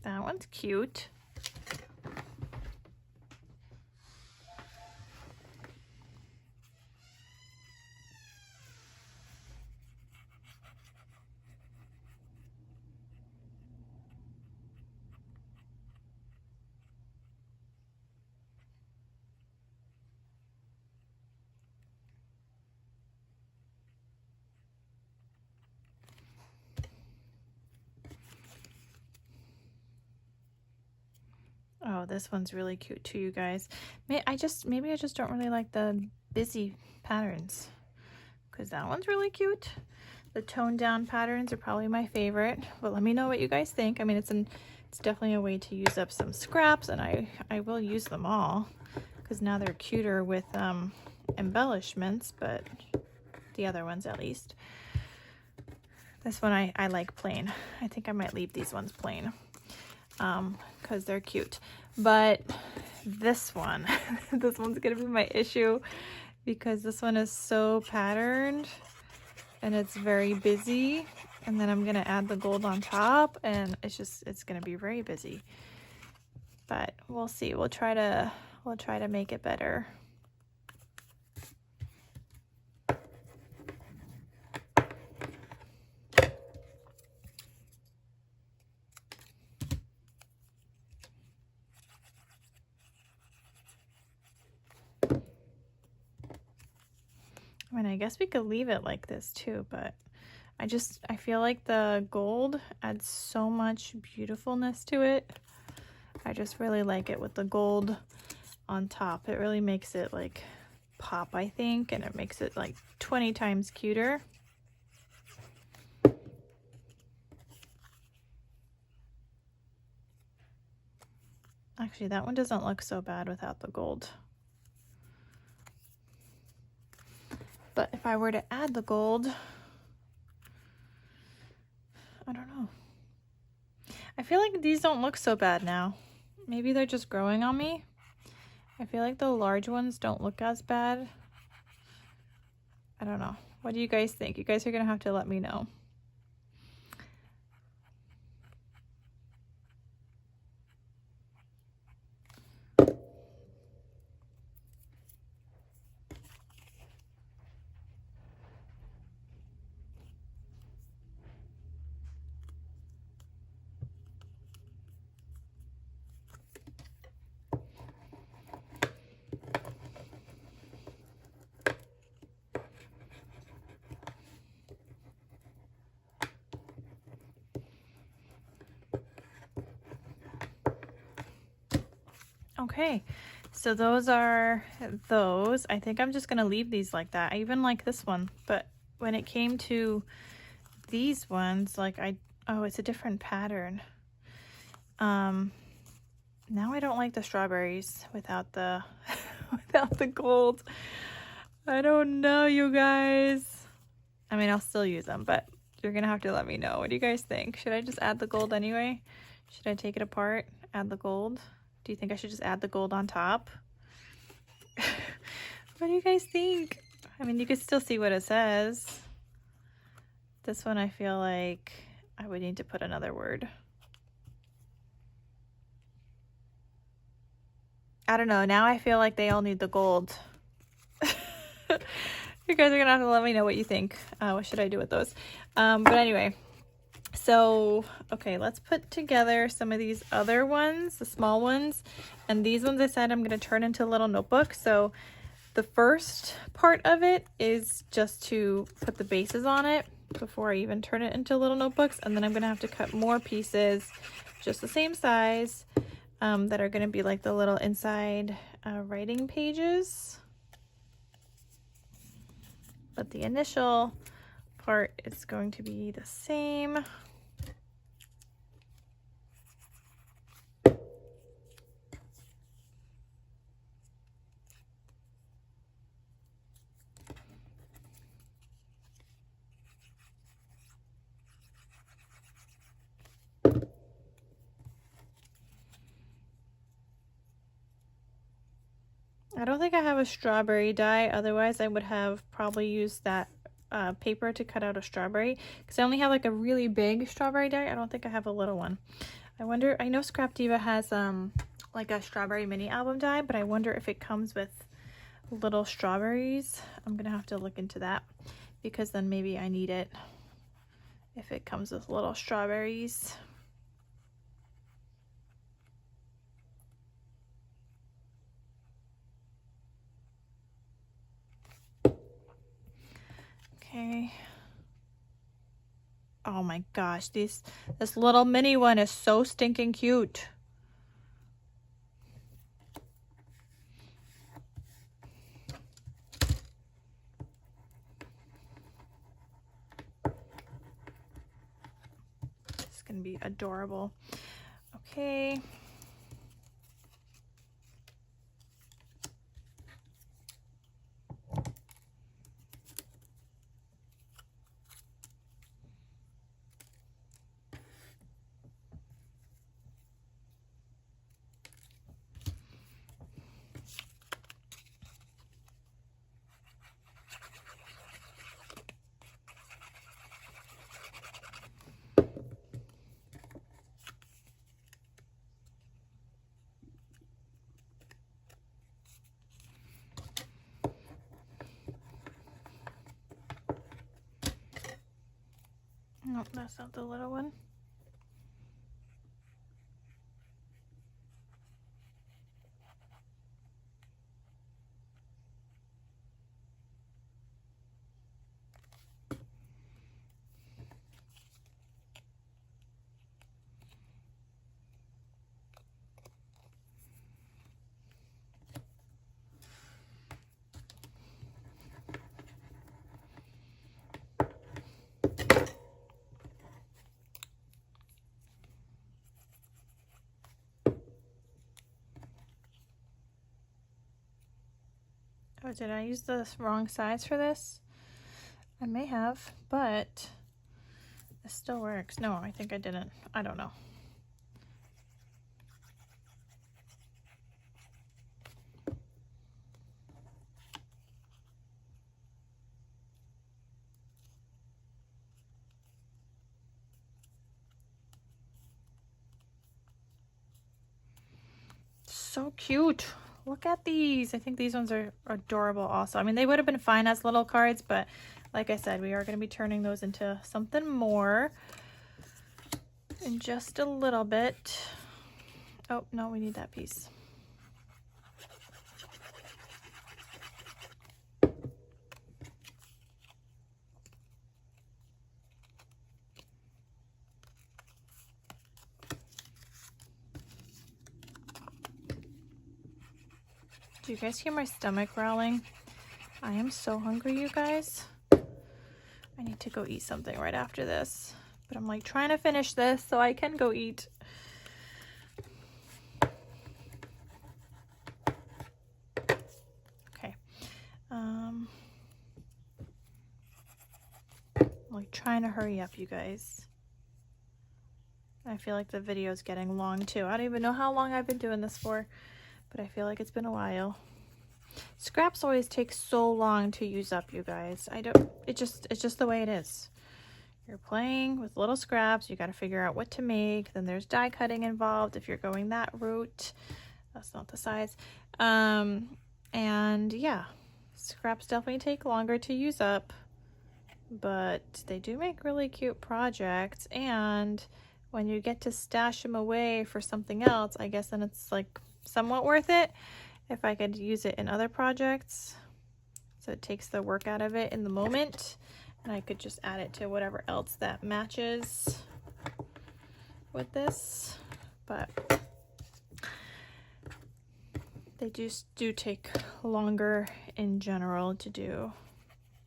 That one's cute. Oh, this one's really cute too, you guys. Maybe I just don't really like the busy patterns, because that one's really cute. The toned down patterns are probably my favorite, but let me know what you guys think. I mean, it's definitely a way to use up some scraps, and I will use them all, because now they're cuter with embellishments, but the other ones at least. This one I like plain. I think I might leave these ones plain, because they're cute. But this one, this one's gonna be my issue, because this one is so patterned and it's very busy, and then I'm gonna add the gold on top, and it's gonna be very busy. But we'll see. We'll try to make it better. I mean, I guess we could leave it like this too, but I feel like the gold adds so much beautifulness to it. I just really like it with the gold on top. It really makes it like pop, I think, and it makes it like 20 times cuter. Actually, that one doesn't look so bad without the gold. But if I were to add the gold, I don't know. I feel like these don't look so bad now. Maybe they're just growing on me. I feel like the large ones don't look as bad. I don't know. What do you guys think? You guys are gonna have to let me know. Okay, so those are those. I think I'm just gonna leave these like that. I even like this one, but when it came to these ones, like oh, it's a different pattern. Now I don't like the strawberries without the without the gold. I don't know, you guys. I mean, I'll still use them, but you're gonna have to let me know. What do you guys think? Should I just add the gold anyway? Should I take it apart, add the gold? Do you think I should just add the gold on top? What do you guys think? I mean, you can still see what it says. This one, I feel like I would need to put another word. I don't know. Now I feel like they all need the gold. You guys are gonna have to let me know what you think. What should I do with those? But anyway, so okay, let's put together some of these other ones, the small ones, and these ones I said I'm gonna turn into a little notebook. So the first part of it is just to put the bases on it before I even turn it into little notebooks, and then I'm gonna have to cut more pieces just the same size that are gonna be like the little inside writing pages. But the initial part is going to be the same. I don't think I have a strawberry die, otherwise I would have probably used that paper to cut out a strawberry, because I only have like a really big strawberry die. I don't think I have a little one. I wonder, I know Scrap Diva has like a strawberry mini album die, but I wonder if it comes with little strawberries. I'm gonna have to look into that, because then maybe I need it if it comes with little strawberries. Okay. Oh my gosh, this little mini one is so stinking cute. It's gonna be adorable. Okay. Nope, that's not the little one. Oh, did I use the wrong size for this? I may have, but it still works. No, I think I didn't. I don't know. so cute. Look at these. I think these ones are adorable also. I mean, they would have been fine as little cards, but like I said, we are going to be turning those into something more in just a little bit. Oh, no, we need that piece. Do you guys hear my stomach growling? I am so hungry, you guys. I need to go eat something right after this. But I'm like trying to finish this so I can go eat. Okay. I'm like trying to hurry up, you guys. I feel like the video is getting long too. I don't even know how long I've been doing this for, but I feel like it's been a while. Scraps always take so long to use up, you guys. It's just the way it is. You're playing with little scraps, you got to figure out what to make. Then there's die cutting involved if you're going that route. That's not the size. And yeah, scraps definitely take longer to use up, but they do make really cute projects. And when you get to stash them away for something else, I guess then it's like somewhat worth it if I could use it in other projects. So it takes the work out of it in the moment, and I could just add it to whatever else that matches with this. But they just do take longer in general to do,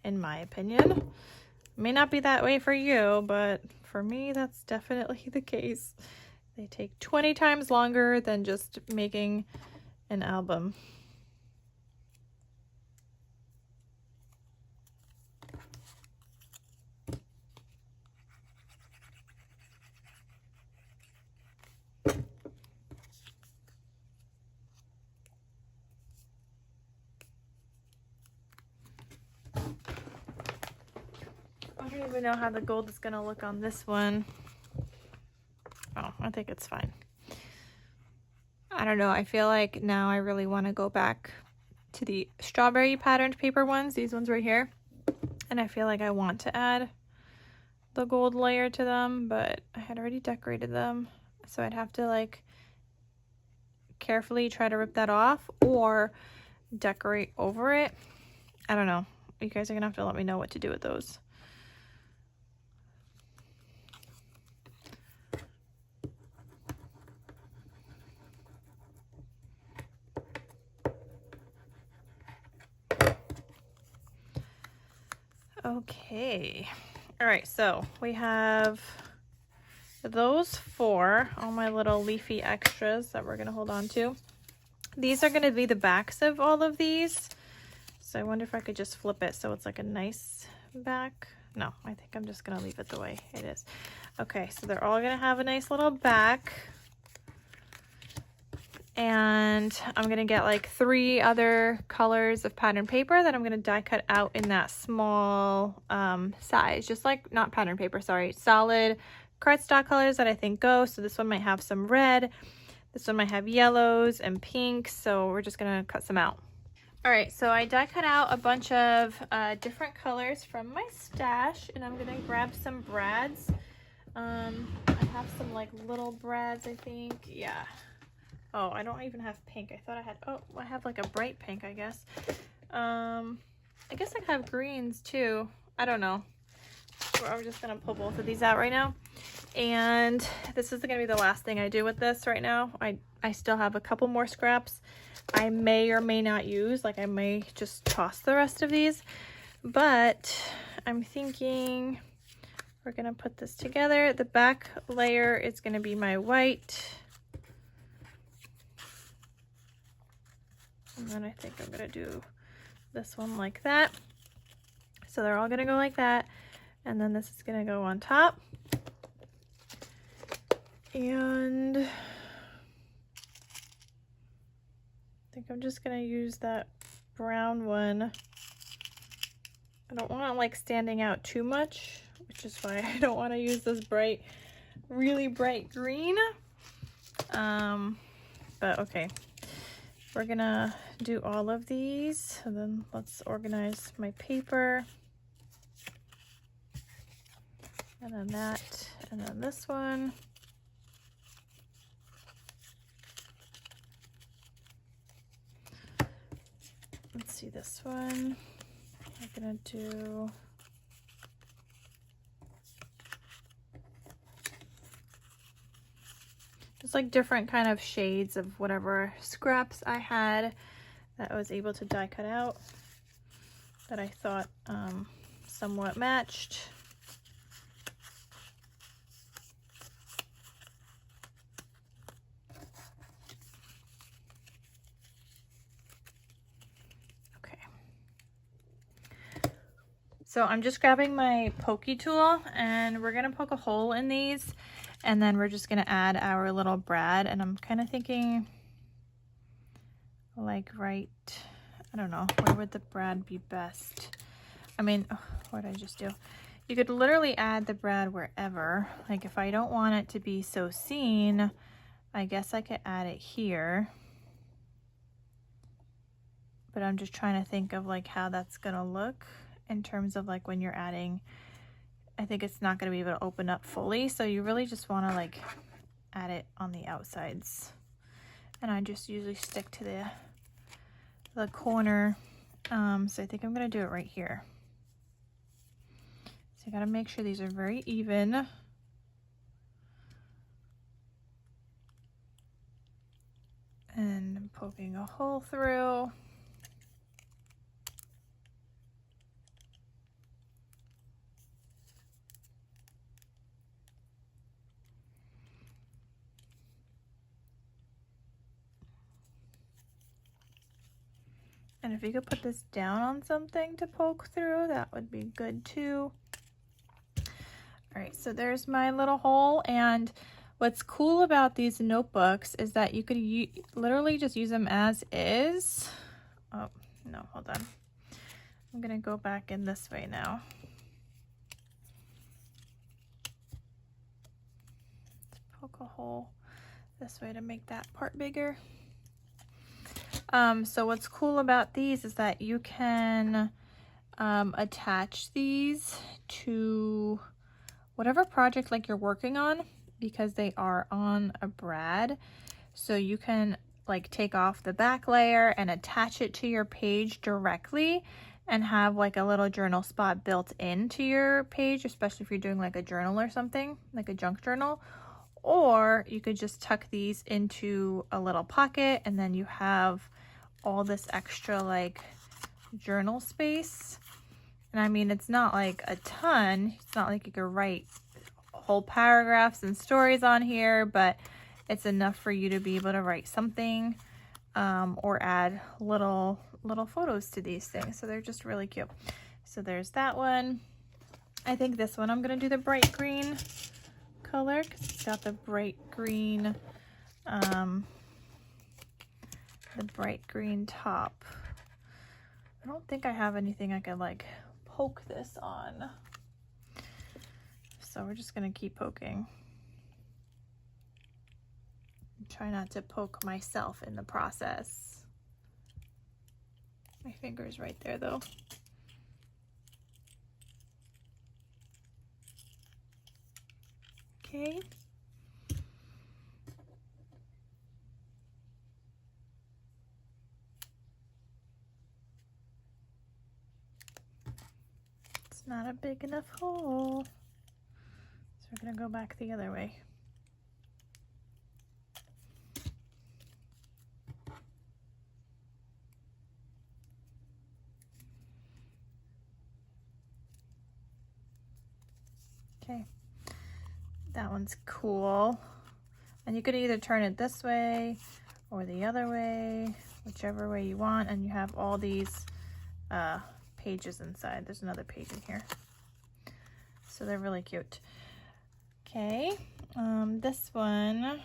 in my opinion. It may not be that way for you, but for me, that's definitely the case. They take 20 times longer than just making an album. I don't even know how the gold is gonna look on this one. Oh, I think it's fine. I don't know. I feel like now I really want to go back to the strawberry patterned paper ones, these ones right here. And I feel like I want to add the gold layer to them, but I had already decorated them. So I'd have to like carefully try to rip that off or decorate over it. I don't know. You guys are gonna have to let me know what to do with those. Okay, all right, so we have those four, all my little leafy extras that we're gonna hold on to. These are gonna be the backs of all of these. So I wonder if I could just flip it so it's like a nice back. No, I think I'm just gonna leave it the way it is. Okay, so they're all gonna have a nice little back. And I'm gonna get like 3 other colors of pattern paper that I'm gonna die cut out in that small size, just like, not pattern paper, sorry, solid cardstock colors that I think go. So this one might have some red, this one might have yellows and pinks, so we're just gonna cut some out. All right, so I die cut out a bunch of different colors from my stash, and I'm gonna grab some brads. I have some like little brads, I think, yeah. Oh, I don't even have pink. I thought I had, oh, I have like a bright pink, I guess. I guess I have greens too. I don't know. We're just gonna pull both of these out right now. And this is gonna be the last thing I do with this right now. I still have a couple more scraps I may or may not use. Like I may just toss the rest of these. But I'm thinking we're gonna put this together. The back layer is gonna be my white. And then I think I'm gonna do this one like that. So they're all gonna go like that. And then this is gonna go on top. And I think I'm just gonna use that brown one. I don't want it like standing out too much, which is why I don't want to use this bright, really bright green. But okay. we're gonna do all of these, and then let's organize my paper. And then that, and then this one. Let's see this one. We're gonna do just like different kind of shades of whatever scraps I had that I was able to die cut out that I thought somewhat matched. So I'm just grabbing my pokey tool and we're gonna poke a hole in these, and then we're just gonna add our little brad. And I'm kind of thinking like right, I don't know, where would the brad be best? I mean, oh, what did I just do? You could literally add the brad wherever. Like if I don't want it to be so seen, I guess I could add it here. But I'm just trying to think of like how that's gonna look in terms of like when you're adding. I think it's not going to be able to open up fully, so you really just want to like add it on the outsides. And I just usually stick to the corner, so I think I'm going to do it right here. So you got to make sure these are very even. And I'm poking a hole through. And if you could put this down on something to poke through, that would be good too. All right, so there's my little hole. And what's cool about these notebooks is that you could literally just use them as is. Oh, no, hold on. I'm gonna go back in this way now. Let's poke a hole this way to make that part bigger. So what's cool about these is that you can attach these to whatever project like you're working on, because they are on a brad. So you can like take off the back layer and attach it to your page directly and have like a little journal spot built into your page, especially if you're doing like a journal or something, like a junk journal. Or you could just tuck these into a little pocket, and then you have all this extra like journal space. And I mean, it's not like a ton. It's not like you could write whole paragraphs and stories on here, but it's enough for you to be able to write something, or add little photos to these things. So they're just really cute. So there's that one. I think this one I'm gonna do the bright green color because it's got the bright green top. I don't think I have anything I could like poke this on, so we're just gonna keep poking. Try not to poke myself in the process. My finger's right there though. Okay. It's not a big enough hole. So we're gonna go back the other way. Okay. That one's cool. And you could either turn it this way or the other way, whichever way you want, and you have all these pages inside. There's another page in here. So they're really cute. Okay, this one, I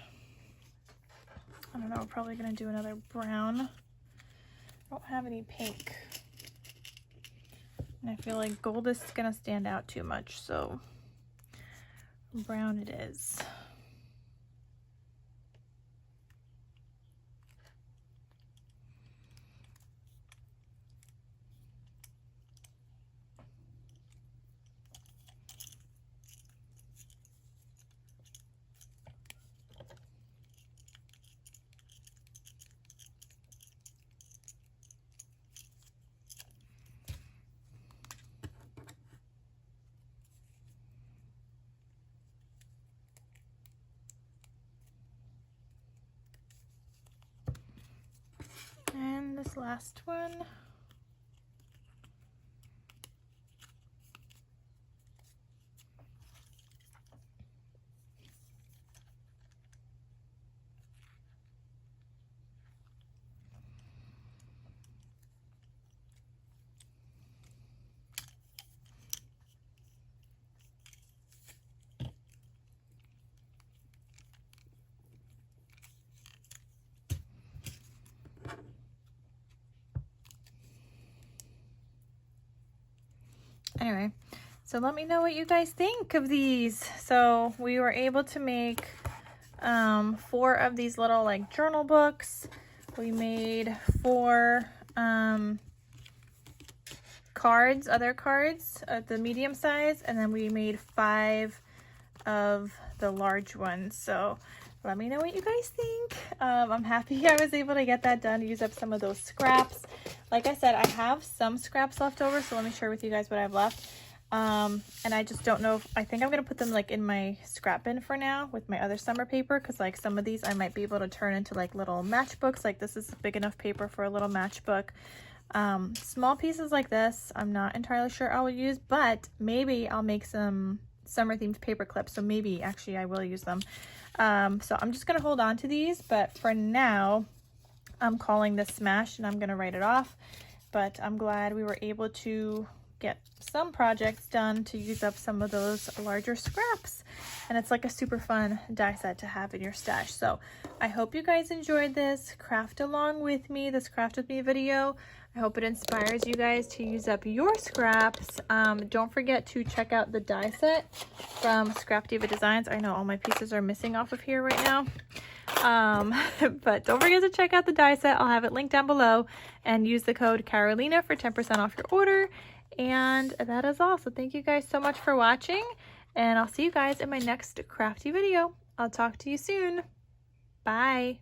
don't know, we're probably gonna do another brown. I don't have any pink. And I feel like gold is gonna stand out too much, so brown it is. this last one. Anyway, so let me know what you guys think of these. So we were able to make 4 of these little like journal books. We made 4 cards, other cards at the medium size, and then we made 5 of the large ones. So let me know what you guys think. I'm happy I was able to get that done, use up some of those scraps. Like I said, I have some scraps left over, so let me share with you guys what I have left. And I just don't know if, I think I'm going to put them like in my scrap bin for now with my other summer paper, because like some of these I might be able to turn into like little matchbooks. Like this is big enough paper for a little matchbook. Small pieces like this I'm not entirely sure I will use, but maybe I'll make some summer themed paper clips, so maybe actually I will use them. So I'm just gonna hold on to these, but for now I'm calling this smash and I'm gonna write it off. But I'm glad we were able to get some projects done to use up some of those larger scraps, and it's like a super fun die set to have in your stash. So I hope you guys enjoyed this craft along with me, this craft with me video. I hope it inspires you guys to use up your scraps. Don't forget to check out the die set from Scrap Diva Designs. I know all my pieces are missing off of here right now. But don't forget to check out the die set. I'll have it linked down below, and use the code Carolina for 10% off your order. And that is all. So thank you guys so much for watching, and I'll see you guys in my next crafty video. I'll talk to you soon. Bye.